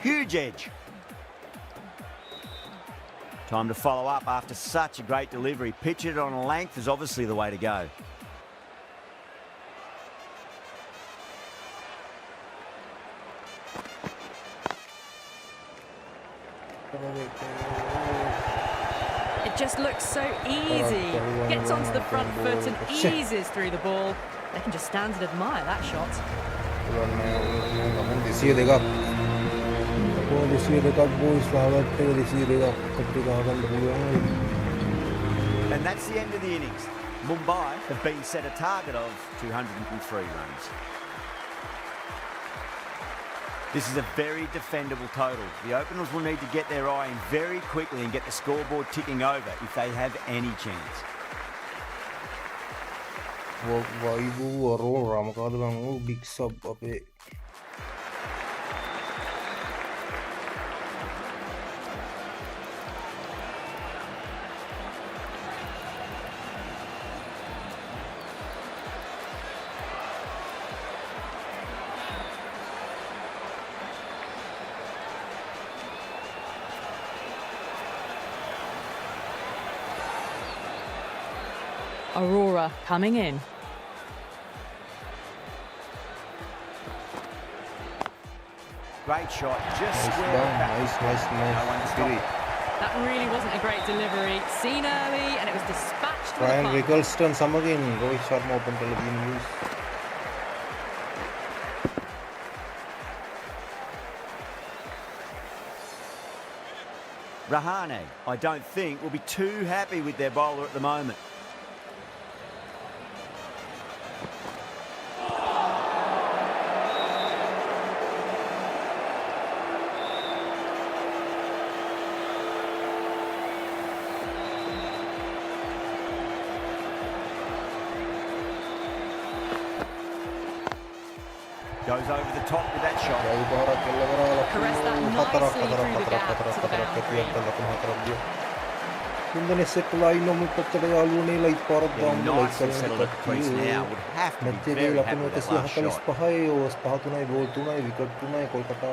Huge edge. Time to follow up after such a great delivery. Pitch it on a length is obviously the way to go. It just looks so easy. Gets onto the front foot and eases through the ball. They can just stand and admire that shot. And that's the end of the innings. Mumbai have been set a target of 203 runs. This is a very defendable total. The openers will need to get their eye in very quickly and get the scoreboard ticking over if they have any chance. big sub අපේ Aurora coming in. Great shot, just Nice square bang, back. No one to nice. stop Spirit. it. That really wasn't a great delivery. Seen early, and it was dispatched with a Ryan punt. Rickleston සමගින් Rohit Sharma open කළ තියෙන news. Rahane, I don't think, will be too happy with their bowler at the moment. Goes over the top with that shot. Caress that nicely through the gap to the boundary. Kuntane set line omu pattara යාළුවනේ like පාරක් Getting දාන්න like nice and කරන settled at the crease now. Would have to be very happy with that last shot. 145යි overs 5-3යි ball 3යි wicket 3යි Kolkata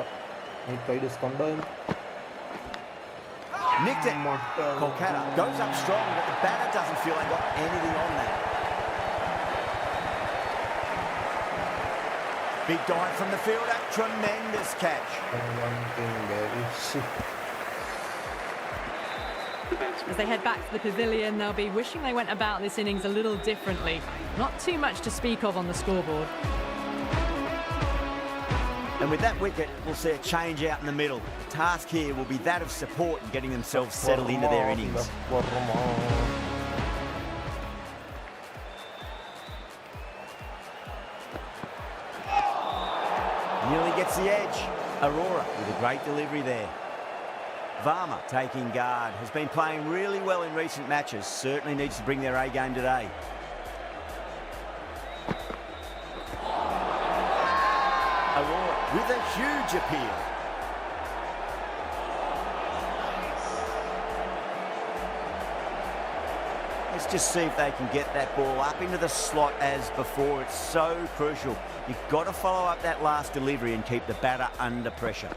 Knight Riders කණ්ඩායම. Nicked it. Kolkata goes up strong, but the batter doesn't feel they got anything on that. Big dive from the fielder. Tremendous catch. As they head back to the pavilion, they'll be wishing they went about this innings a little differently. Not too much to speak of on the scoreboard. And with that wicket, we'll see a change out in the middle. The task here will be that of support and getting themselves settled into their innings. Nearly gets the edge. Aurora with a great delivery there. Varma taking guard, has been playing really well in recent matches. Certainly needs to bring their A game today. Aurora with a huge appeal. Let's just see if they can get that ball up into the slot as before. It's so crucial. You've got to follow up that last delivery and keep the batter under pressure.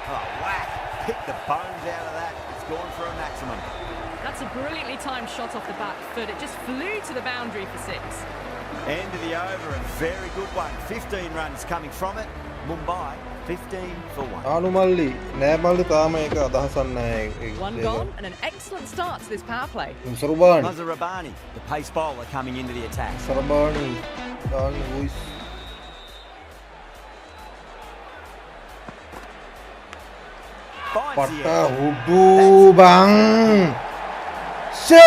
Oh, whack! Pick the bones out of that. It's gone for a maximum. That's a brilliantly timed shot off the back foot. It just flew to the boundary for 6. End of the over, a very good one. 15 runs coming from it. Mumbai, 15 for 1. ආනුමල්ලි නෑ මල්ලි තාම ඒක අදහසක් නැහැ. One gone and an excellent start to this power play. සරබානි Mazhar Rabbani, the pace bowler coming into the attack. සරබානි දාන්න voice. Finds the පට්ටා edge. හුඩු බං. ෂේ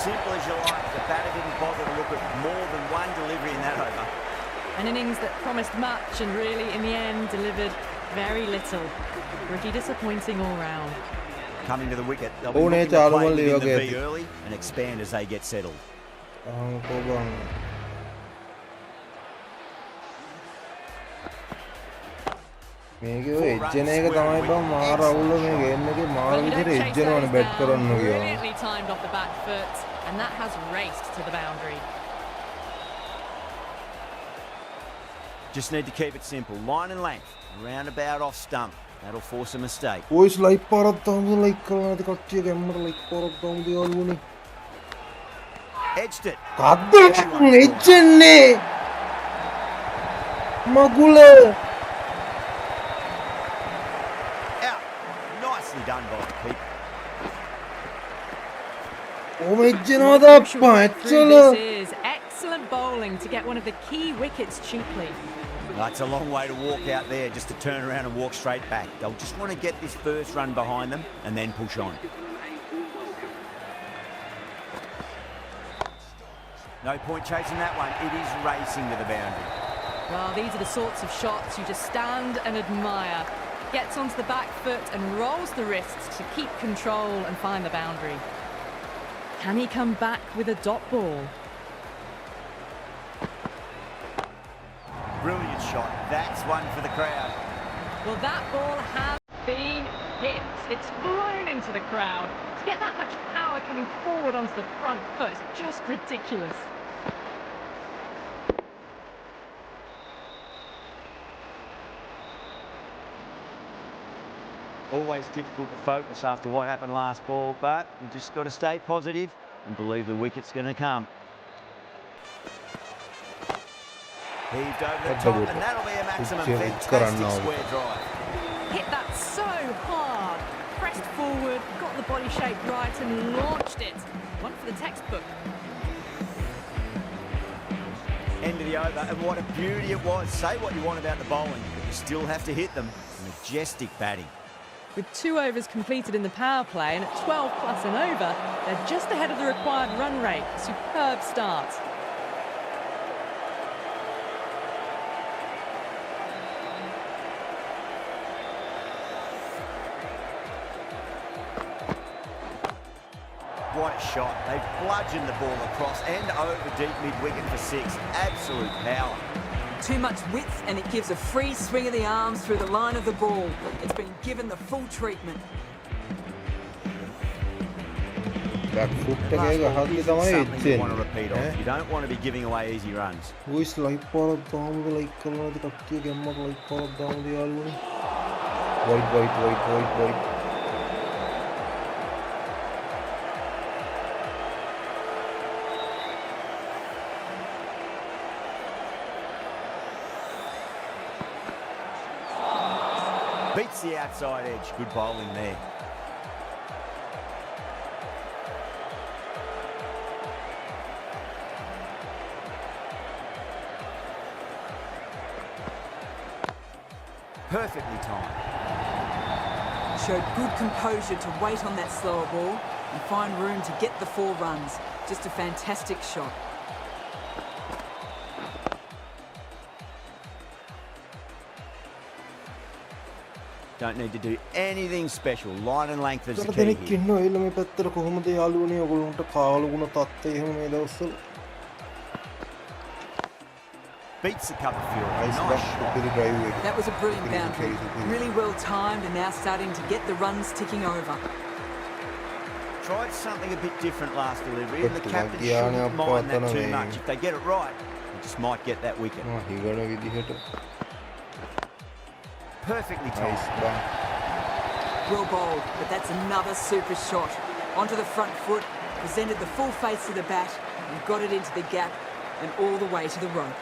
Simple as you like. The batter didn't bother to look at more than one delivery in that over. An innings that promised much and really, in the end, delivered very little. Pretty disappointing all round. Coming to the wicket, they'll Oh, be looking nee, to play Charlie, within the okay. V early and expand as they get settled. කොබං මේක ඔය එජ්ජන එක තමයි බං මාර අවුල මේ game එකේ මාර Well, you විදිහට don't chase එජ්ජනවනේ those bat down. කරන්න ගියා. Brilliantly timed off the back foot, and that has raced to the boundary. Just need to keep it simple. Line and length, roundabout off stump. That'll force a mistake. Voice like පාරක් තාම like කරලා නැති කට්ටිය ගැම්මර like පාරක් තාම දියවලුනේ. Edged it. කද්ද එජ්ජන්නේ මගුල Out. Nicely done by the keeper. ඔම එජ්ජනවද Crucial අප්පා through ඇත්තල this is excellent bowling to get one of the key wickets cheaply. That's a long way to walk out there just to turn around and walk straight back. They'll just want to get this first run behind them and then push on. No point chasing that one. It is racing to the boundary. Well, these are the sorts of shots you just stand and admire. Gets onto the back foot and rolls the wrists to keep control and find the boundary. Can he come back with a dot ball? Brilliant shot. That's one for the crowd. Well, that ball has been hit. It's flown into the crowd. To get that much power coming forward onto the front foot is just ridiculous. Always difficult to focus after what happened last ball, but you just got to stay positive and believe the wicket's going to come. Heaved over the top, and that'll be a maximum. Fantastic square drive. Hit that so hard. Pressed forward, got the body shape right and launched it. One for the textbook. End of the over, and what a beauty it was. Say what you want about the bowling, but you still have to hit them. Majestic batting. With 2 overs completed in the power play and at 12 plus and over, they're just ahead of the required run rate. Superb start. What a shot. They've bludgeoned the ball across and over deep mid-wicket for 6. Absolute power. Too much width and it gives a free swing of the arms through the line of the ball. It's been given the full treatment. Back foot Something you want to repeat off. You don't want to be giving away easy runs. Who is like for the White. Beats the outside edge. Good bowling there. Perfectly timed. Showed good composure to wait on that slower ball and find room to get the 4 runs. Just a fantastic shot. Don't need to do anything special. Line and length is the key here. Beats the cover field. Nice shot. That was a brilliant boundary. Really well timed and now starting to get the runs ticking over. Tried something a bit different last delivery and the captain shouldn't mind that too much. If they get it right, they just might get that wicket. Perfectly timed. Well bowled, but that's another super shot. Onto the front foot, presented the full face of the bat and got it into the gap and all the way to the rope.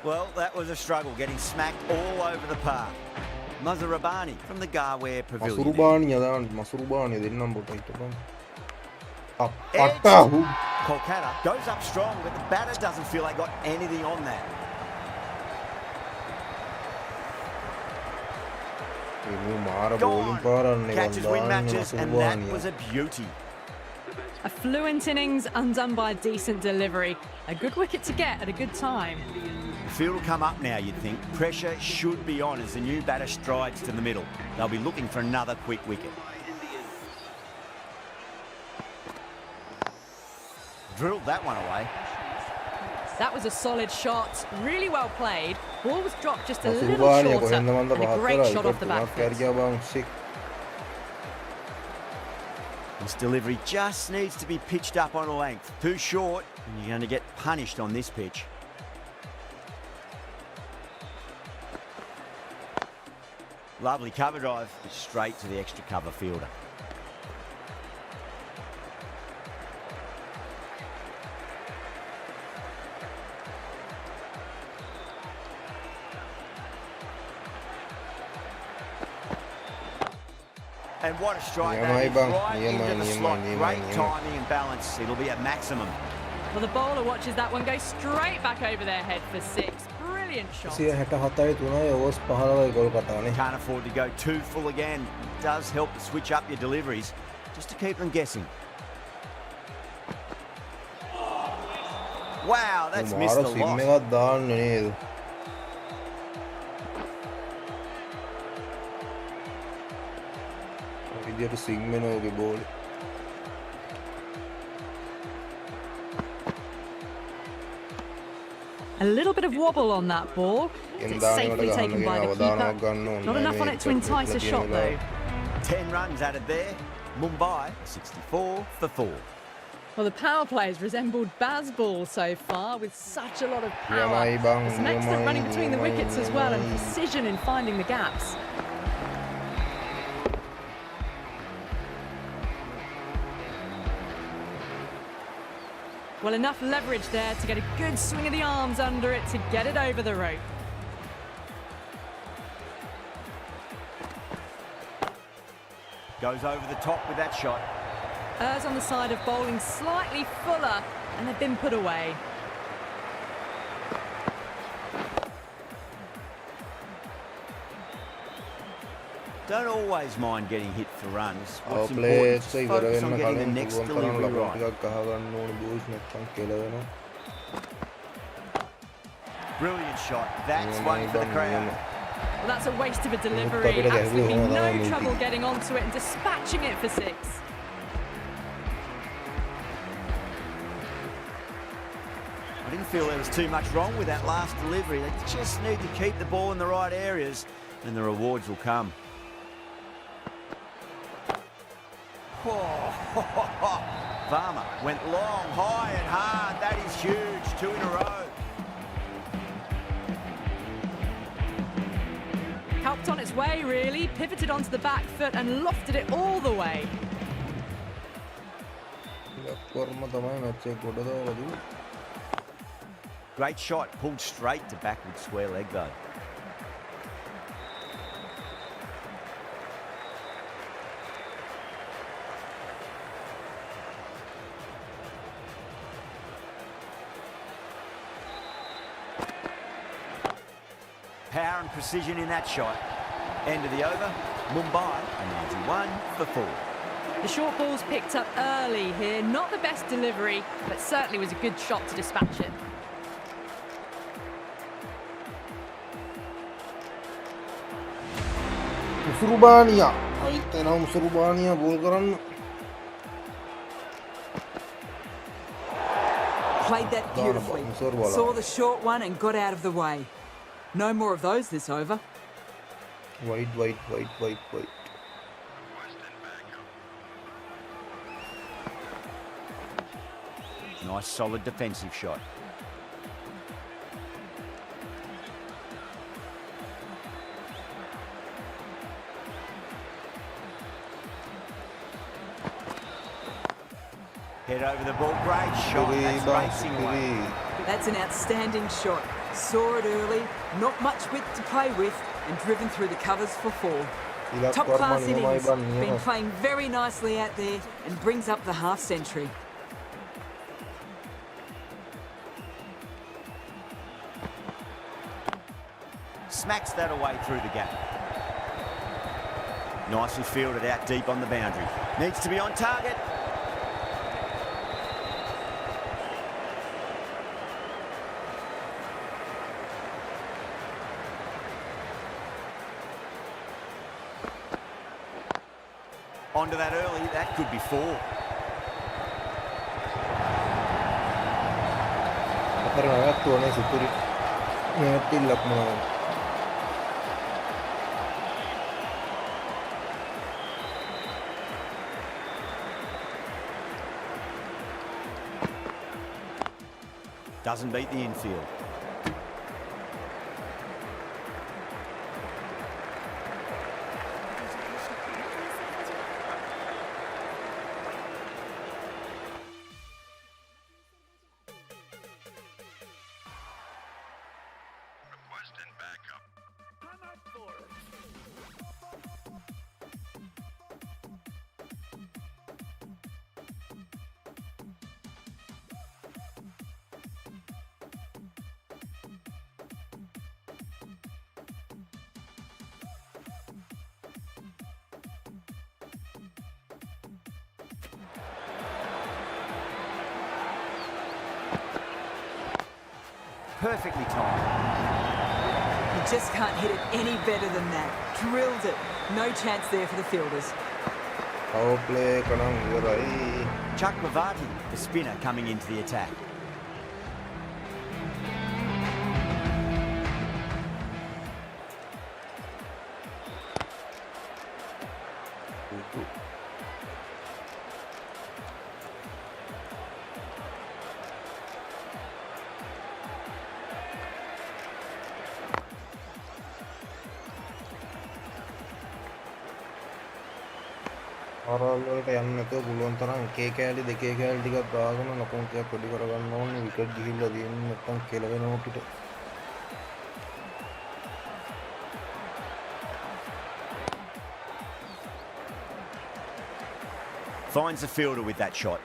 Well, that was a struggle, getting smacked all over the park. Mazharabani from the Garware Pavilion. Kolkata goes up strong, but the batter doesn't feel they got anything on that. Gone. Catches win matches, and that was a beauty. A fluent innings undone by a decent delivery. A good wicket to get at a good time. The field will come up now, you'd think. Pressure should be on as the new batter strides to the middle. They'll be looking for another quick wicket. Drilled that one away. That was a solid shot, really well played. Ball was dropped just a little shorter and a great shot off the back foot. This delivery just needs to be pitched up on a length. Too short, and you're going to get punished on this pitch. Lovely cover drive, straight to the extra cover fielder. And what a strike that is, right into the slot. Great timing and balance. It'll be at maximum. Well, the bowler watches that one go straight back over their head for 6. Brilliant shot. Can't afford to go too full again. It does help to switch up your deliveries, just to keep them guessing. Wow, that's missed the lot. A little bit of wobble on that ball. It's safely taken by the keeper. Not enough on it to entice a shot though. 10 runs added there. Mumbai 64 for 4. Well, the power play has resembled Bazball so far with such a lot of power. There's some excellent running between the wickets as well and precision in finding the gaps. Well, enough leverage there to get a good swing of the arms under it to get it over the rope. Goes over the top with that shot. Errs on the side of bowling slightly fuller, and they've been put away. Don't always mind getting hit for runs. What's play important is focus on getting the next delivery right. Brilliant shot. That's one for the crowd. Well, that's a waste of a delivery. Absolutely no trouble getting onto it and dispatching it for 6. I didn't feel there was too much wrong with that last delivery. They just need to keep the ball in the right areas and the rewards will come. Oh, Varma went long, high and hard. That is huge. 2 in a row. Helped on its way, really. Pivoted onto the back foot and lofted it all the way. Great shot. Pulled straight to backward square leg, though. Power and precision in that shot. End of the over. Mumbai, a 91 for 4. The short ball's picked up early here. Not the best delivery, but certainly was a good shot to dispatch it. Musurbania. Aite na Musurbania ball karanna. Played that beautifully. Saw the short one and got out of the way. No more of those this over. Wait. Nice solid defensive shot. Head over the ball, great shot. That's racing away. That's an outstanding shot. Saw it early, not much width to play with, and driven through the covers for 4. Top class innings. Been playing very nicely out there and brings up the half century. Smacks that away through the gap. Nicely fielded out deep on the boundary. Needs to be on target. Onto that early, that could be 4. Doesn't beat the infield. Perfectly timed. You just can't hit it any better than that. Drilled it. No chance there for the fielders. Power play kanang irai. Chakravarti, the spinner, coming into the attack. ආරවලට යන්න නැතුව පුළුවන් තරම් එකේ කෑලි දෙකේ කෑලි ටිකක් දාගෙන ලකුණු ටිකක් පොඩි කරගන්න ඕනේ. විකට් ගිහිල්ලා තියෙන්නේ නැත්තම් කෙලවෙනවා අපිට. Finds the fielder with that shot.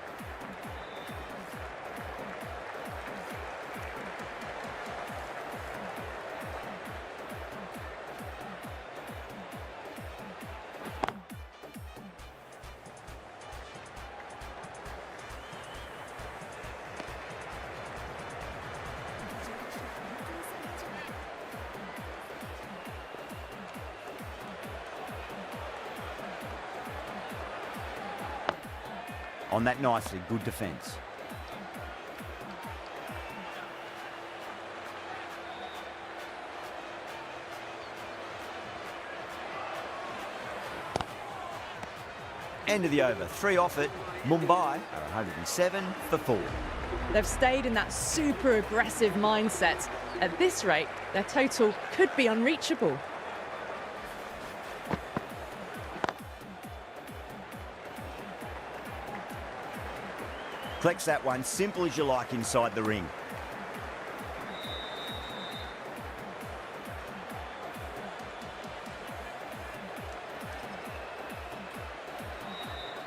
On that nicely, good defence. End of the over, 3 off it. Mumbai are 107 for 4. They've stayed in that super aggressive mindset. At this rate, their total could be unreachable. Collects that one, simple as you like inside the ring.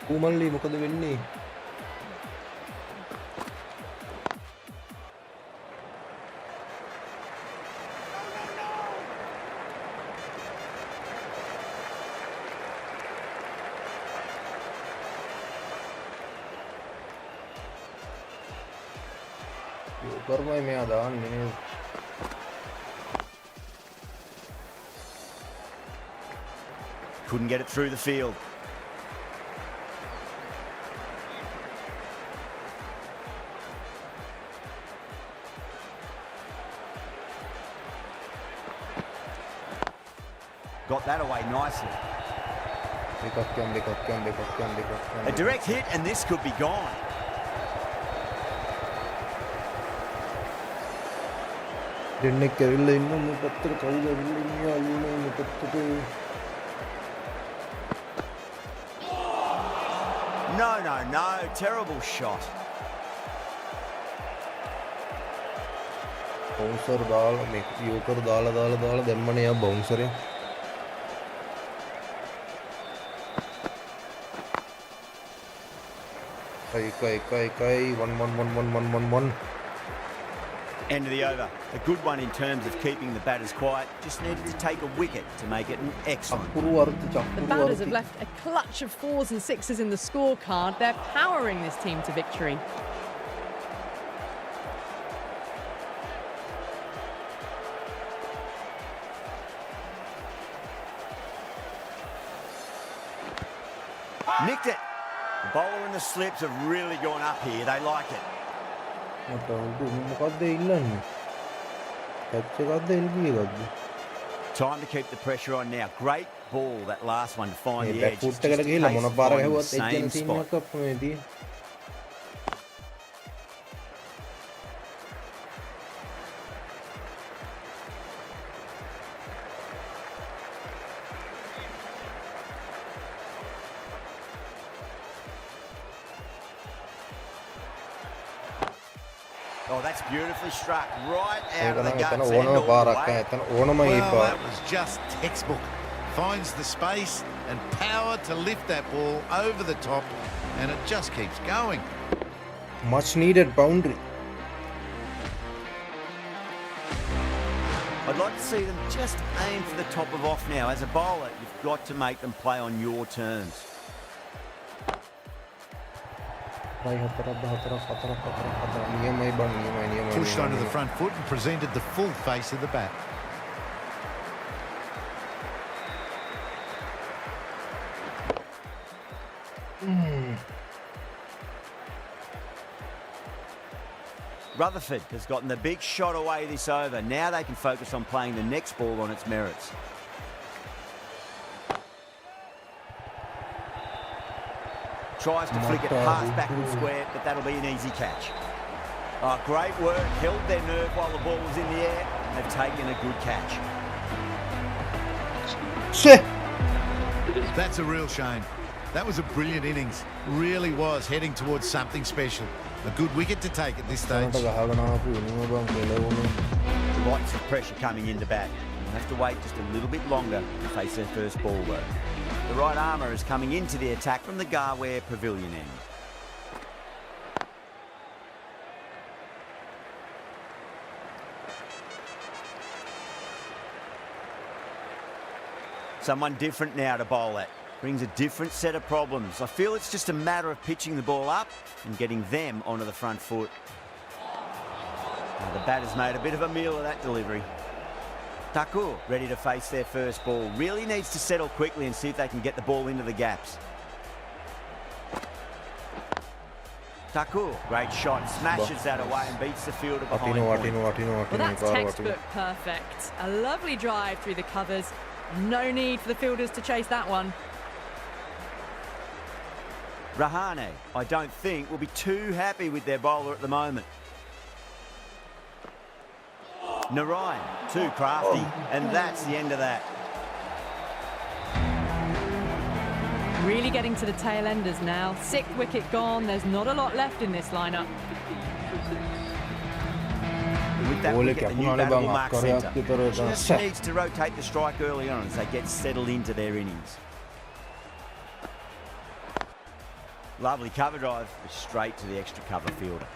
කුමල්ලි මොකද වෙන්නේ? යෝකර්මයි මෙයා දාන්නේ නේද? Couldn't get it through the field. Got that away nicely. A direct hit and this could be gone. දෙන්නෙක් ඇවිල්ලා ඉන්න මේ පැත්තට කවුද ඇවිල්ලා ඉන්නේ අයියෝ මේ පැත්තට. No, terrible shot. බවුන්සර් දාලා මේ යෝකර් දාලා දැම්මනේ යා බවුන්සරේ. එකයි 1-1-1-1-1-1-1. End of the over. A good one in terms of keeping the batters quiet. Just needed to take a wicket to make it an excellent. The batters have left a clutch of 4s and 6s in the scorecard. They're powering this team to victory. Nicked it. The bowler and the slips have really gone up here. They like it. Time to keep the pressure on now. Great ball, that last one to find the edge. It's just a case of finding the same spot. Oh, that's beautifully struck right out of the guts and all the way. Well, that was just textbook. Finds the space and power to lift that ball over the top, and it just keeps going. Much needed boundary. I'd like to see them just aim for the top of off now. As a bowler, you've got to make them play on your terms. Pushed onto the front foot and presented the full face of the bat. Rutherford has gotten the big shot away this over. Now they can focus on playing the next ball on its merits. Tries to flick it past backward square, but that'll be an easy catch. Oh, great work. Held their nerve while the ball was in the air. They've taken a good catch. That's a real shame. That was a brilliant innings. Really was heading towards something special. A good wicket to take at this stage. Lots of pressure coming into bat. They'll have to wait just a little bit longer to face their first ball though. The right armour is coming into the attack from the Garware Pavilion end. Someone different now to bowl at. Brings a different set of problems. I feel it's just a matter of pitching the ball up and getting them onto the front foot. Now the batter's made a bit of a meal of that delivery. Thakur ready to face their first ball. Really needs to settle quickly and see if they can get the ball into the gaps. Thakur, great shot, smashes that away and beats the fielder behind point. Well, that's textbook perfect. A lovely drive through the covers. No need for the fielders to chase that one. Rahane, I don't think, will be too happy with their bowler at the moment. Narayan, too crafty, and that's the end of that. Really getting to the tail enders now. 6th wicket gone. There's not a lot left in this lineup. With that wicket, the new batter will mark centre. Just needs to rotate the strike early on as they get settled into their innings. Lovely cover drive, straight to the extra cover fielder.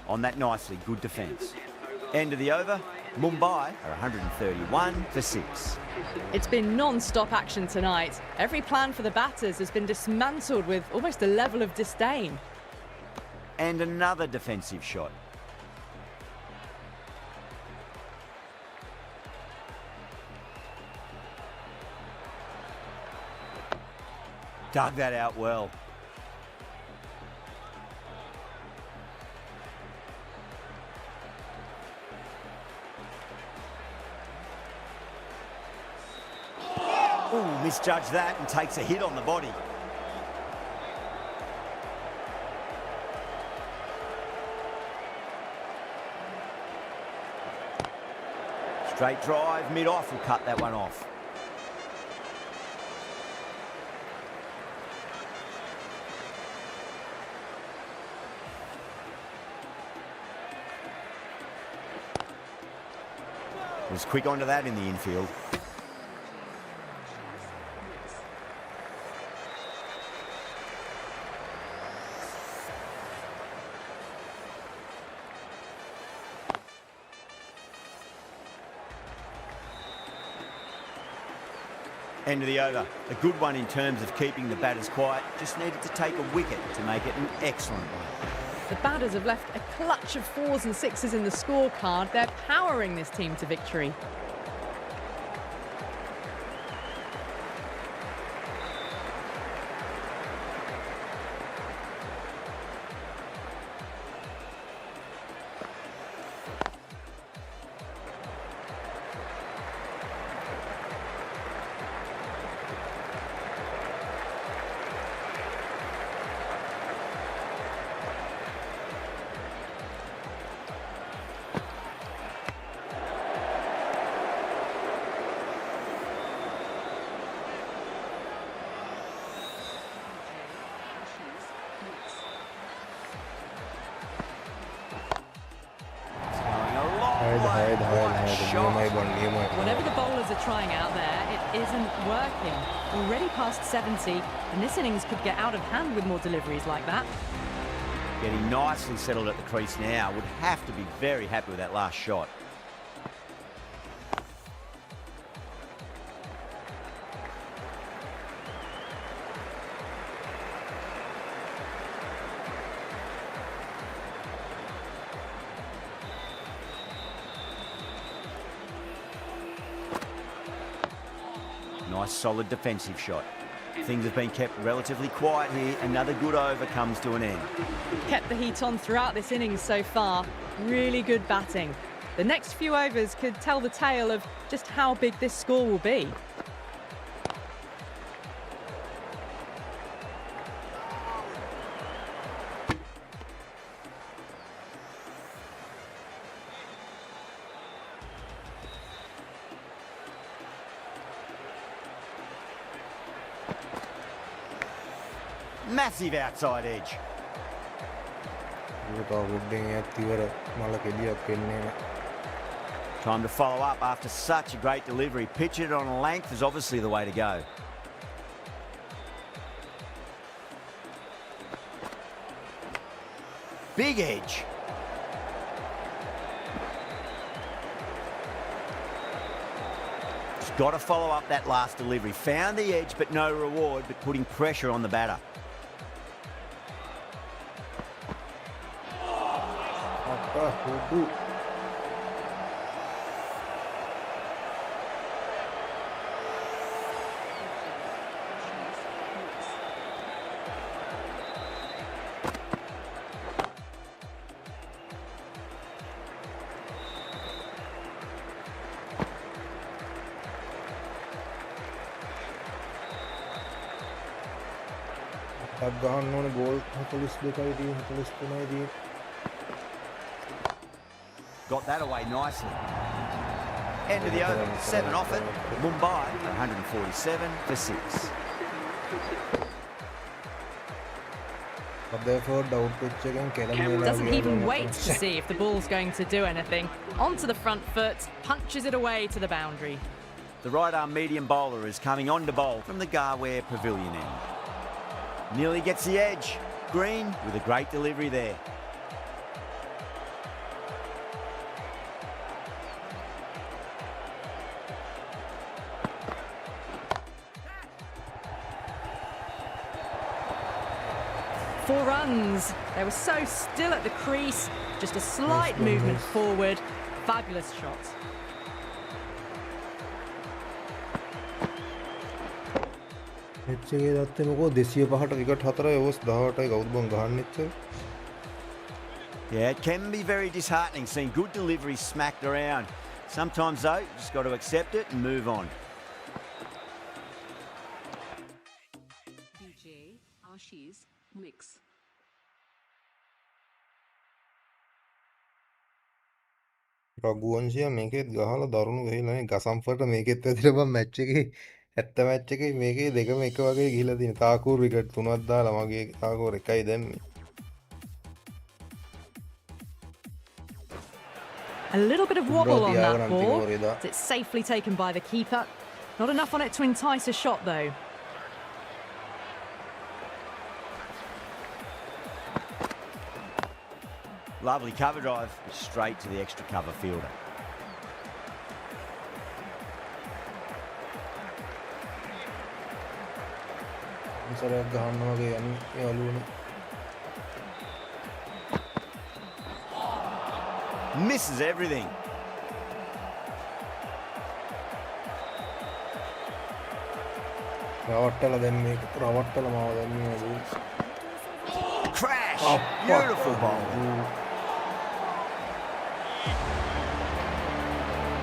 On that nicely, good defence. End of the over, Mumbai are 131 for 6. It's been non-stop action tonight. Every plan for the batters has been dismantled with almost a level of disdain. And another defensive shot. Dug that out well. Ooh, misjudged that and takes a hit on the body. Straight drive, mid-off will cut that one off. Was quick onto that in the infield. End of the over. A good one in terms of keeping the batters quiet. Just needed to take a wicket to make it an excellent one. The batters have left a clutch of 4s and 6s in the scorecard. They're powering this team to victory. Whatever the bowlers are trying out there, it isn't working. Already past 70, and this innings could get out of hand with more deliveries like that. Getting nicely settled at the crease now. Would have to be very happy with that last shot. Nice solid defensive shot. Things have been kept relatively quiet here. Another good over comes to an end. Kept the heat on throughout this innings so far. Really good batting. The next few overs could tell the tale of just how big this score will be. Massive outside edge. Time to follow up after such a great delivery. Pitch it on a length is obviously the way to go. Big edge. Just got to follow up that last delivery. Found the edge, but no reward, but putting pressure on the batter. Got that away nicely. End of the over, 7 off it. Mumbai, 147 for 6. Doesn't even wait to see if the ball's going to do anything. Onto the front foot, punches it away to the boundary. The right arm medium bowler is coming on to bowl from the Garware Pavilion end. Nearly gets the edge. Green with a great delivery there. Four runs. They were so still at the crease. Just a slight movement forward. Fabulous shot. Yeah, it can be very disheartening seeing good delivery smacked around. Sometimes though, you just got to accept it and move on. DJ Ashish Mix. රගුවංශය මේකෙත් ගහලා දරුණු ගහලා නේ ගසම්පරට මේකෙත් ඇදිලා බං match එකේ 70 match එකේ මේකේ දෙකම එක වගේ ගිහිලා තියෙන තාකූර් විකට් තුනක් දාලා මගේ තාකූර් එකයි දැම්මේ. A little bit of wobble on that ball. It's safely taken by the keeper. Not enough on it to entice a shot though. Lovely cover drive, straight to the extra cover fielder. Misses everything. Crash! Beautiful ball.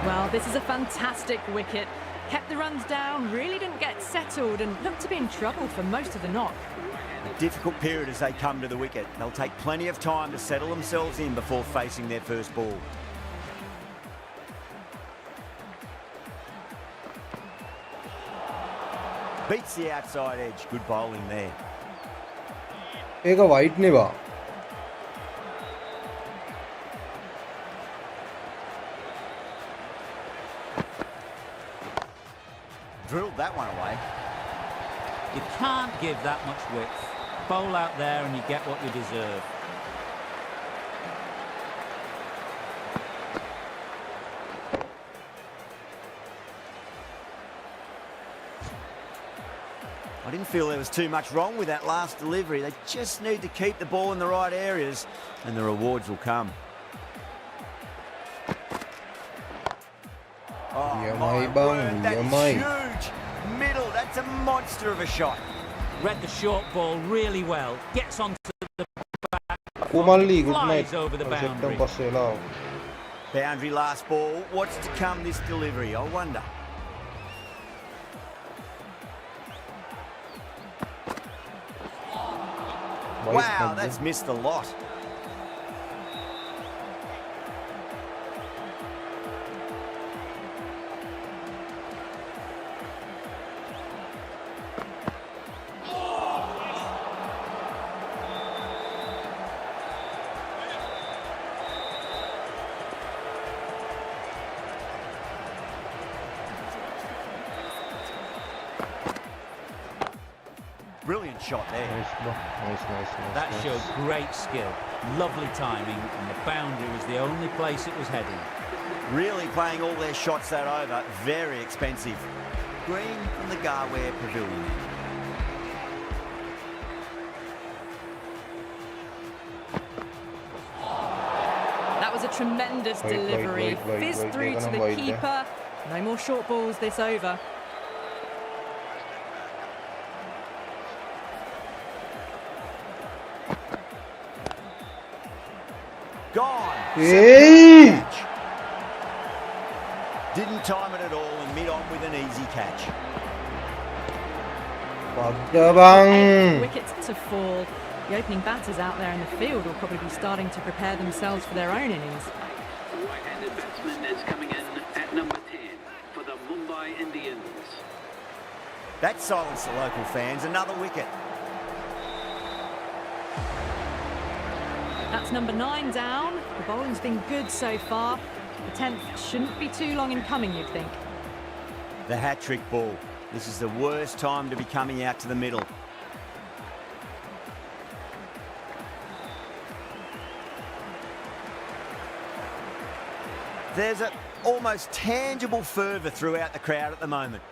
Well, this is a fantastic wicket. Kept the runs down, really didn't get settled and looked to be in trouble for most of the knock. A difficult period as they come to the wicket. They'll take plenty of time to settle themselves in before facing their first ball. Beats the outside edge. Good bowling there. ඒක white නෙවා. Drilled that one away. You can't give that much width. Bowl out there and you get what you deserve. I didn't feel there was too much wrong with that last delivery. They just need to keep the ball in the right areas and the rewards will come. Oh, Yeah, my my bum, word, that yeah, is my. huge. Middle, that's a monster of a shot. Read the short ball really well. Gets onto the back. Kumalli, good night. Flies over the boundary. Boundary last ball. What's to come this delivery, I wonder. Wow, that's missed a lot. Brilliant shot there. Nice. That showed great skill, lovely timing, and the boundary was the only place it was heading. Really playing all their shots that over. Very expensive. Green from the Garware Pavilion. That was a tremendous delivery. Fizzed through to the keeper. No more short balls this over. Gone. Hey! Didn't time it at all and mid on with an easy catch. Wickets to fall. The opening batters out there in the field will probably be starting to prepare themselves for their own innings. The right-handed batsman is coming in at number 10 for the Mumbai Indians. That silenced the local fans. Another wicket. That's number 9 down. The bowling's been good so far. The 10th shouldn't be too long in coming, you'd think. The hat-trick ball. This is the worst time to be coming out to the middle. There's an almost tangible fervour throughout the crowd at the moment.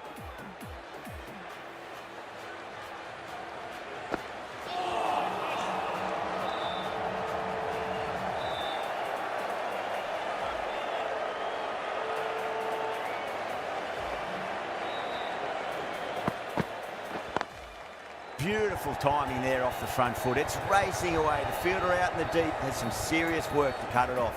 Beautiful timing there off the front foot. It's racing away. The fielder out in the deep has some serious work to cut it off.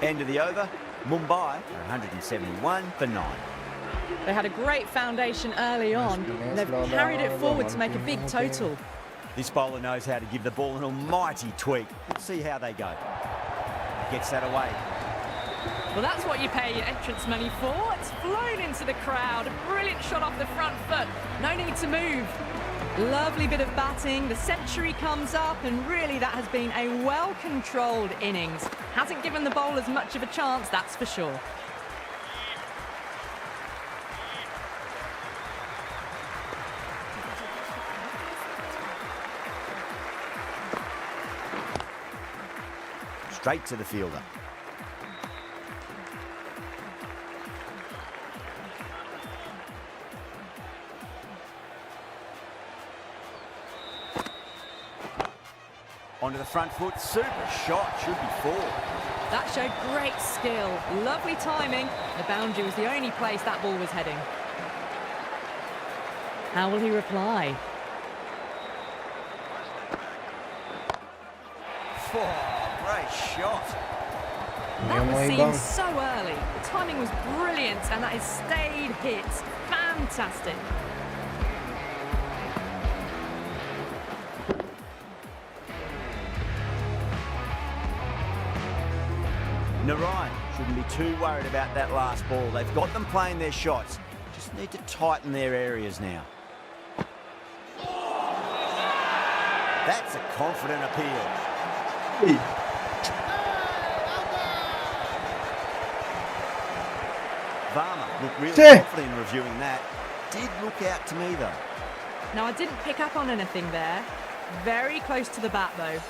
End of the over. Mumbai 171 for 9. They had a great foundation early on, and they've carried it forward to make a big total. This bowler knows how to give the ball an almighty tweak. Let's see how they go. Gets that away. Well, that's what you pay your entrance money for. It's flown into the crowd. A brilliant shot off the front foot. No need to move. Lovely bit of batting. The century comes up, and really that has been a well-controlled innings. Hasn't given the bowlers much of a chance, that's for sure. Straight to the fielder. Onto the front foot, super shot, should be 4. That showed great skill, lovely timing. The boundary was the only place that ball was heading. How will he reply? Great shot. That was seen so early. The timing was brilliant, and that is stayed hits. Fantastic. Narayan shouldn't be too worried about that last ball. They've got them playing their shots. Just need to tighten their areas now. That's a confident appeal. Varma looked really confident in reviewing that. Did look out to me though. Now, I didn't pick up on anything there. Very close to the bat though.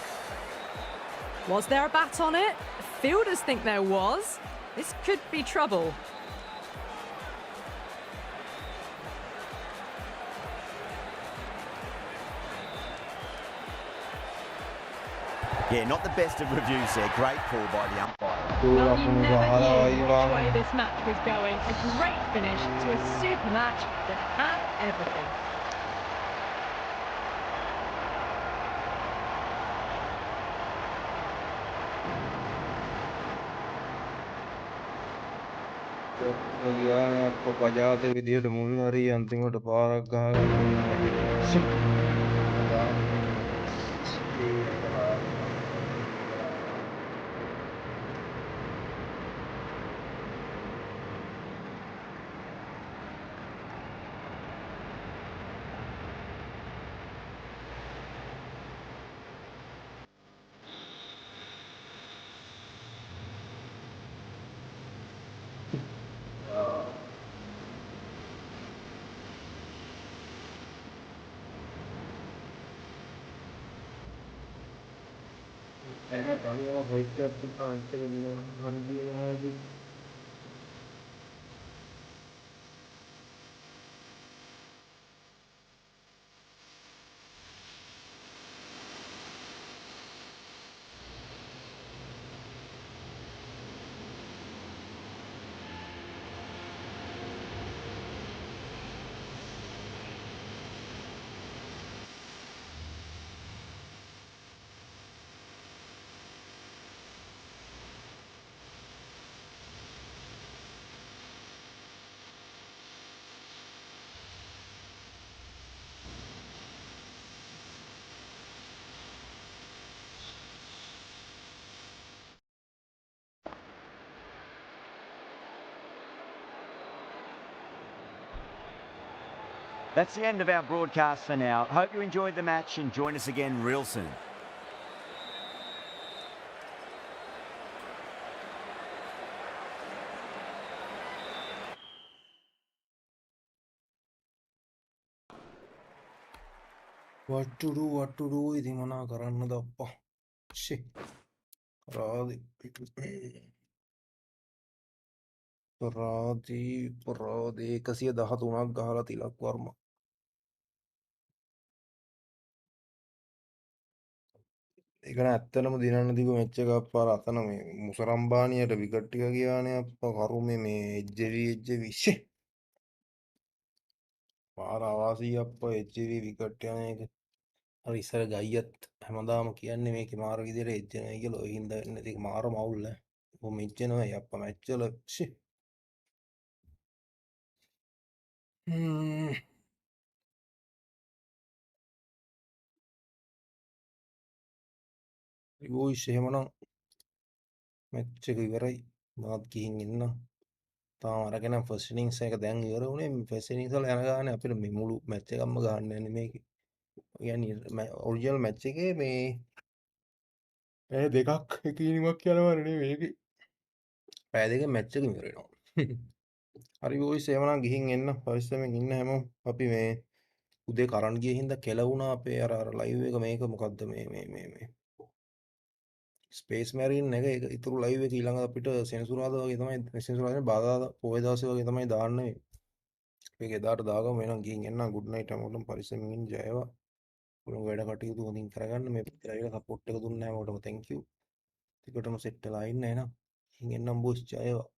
Was there a bat on it? Fielders think there was. This could be trouble. Yeah, not the best of reviews there. Great call by the umpire. Well, you never knew which way this match was going. A great finish to a super match that had everything. පජාත විදිහට මුල් හරි අන්තිමට පාරක් ගහගන්න That's the end of our broadcast for now. Hope you enjoyed the match and join us again real soon. what to do ඉතින් මොනා කරන්නද අප්පා ෂේ රාදි රාදි 113ක් ගහලා තිලක් වර්ම ඒකන ඇත්තනම දිනන්න තිබ මෙච්ච එකක් පාර අතන මේ මුසරම්බානියට විකට් ටික ගියානේ අප්පා කරුමේ මේ එජ්ජවි විශ්ෂේ පාර අවාසී අප්පා එජ්ජවි විකට් යන එක අර ඉස්සර ගයියත් හැමදාම කියන්නේ මේකේ මාර විදියට එජ්ජනයි කියලා ඔය හින්දා වෙන්නේ ඒක මාර මවුල් ඈ කොහොම එජ්ජනවයි අප්පා මැච් වල ෂේ වොයිස් එහෙමනම් මැච් එක ඉවරයි මාත් ගිහින් එන්නම් තාම අරගෙන ෆස්ට් ඉනින්ග්ස් එක දැන් ඉවර වුණේ ෆස්ට් ඉනින්ග්ස් වල යන ගානේ අපිට මේ මුළු මැච් එකක්ම ගහන්න යන්නේ මේකේ කියන්නේ ඔරිජිනල් මැච් එකේ මේ පැය දෙකක් එක ඉනිමක් යනවනේ මේකේ පැය දෙකෙන් මැච් එක ඉවර වෙනවා හරි වොයිස් එහෙමනම් ගිහින් එන්න පරිස්සමෙන් ඉන්න හැමෝම අපි මේ උදේ කරන්ට් ගිය හින්දා කෙලවුණා අපේ අර ලයිව් එක මේක මොකද්ද මේ ස්පේස් මැරීන් එක ඉතුරු ලයිව් එක ඊළඟ අපිට සෙනසුරාදා වගේ තමයි සෙනසුරාදා බාදා පොය දවසේ වගේ තමයි දාන්නේ මේක එදාට දාගමු එහෙනම් ගිහින් එන්න ගුඩ් නයිට් හැමෝටම පරිස්සමෙන් ඉන්න ජය වේවා ඔයගොල්ලෝ වැඩ කටයුතු හොඳින් කරගන්න මේ පිටරයිලා සපෝට් එක දුන්න හැමෝටම thank you ටිකටම සෙට් වෙලා ඉන්න එහෙනම් ගිහින් එන්නම් බොස් ජය වේවා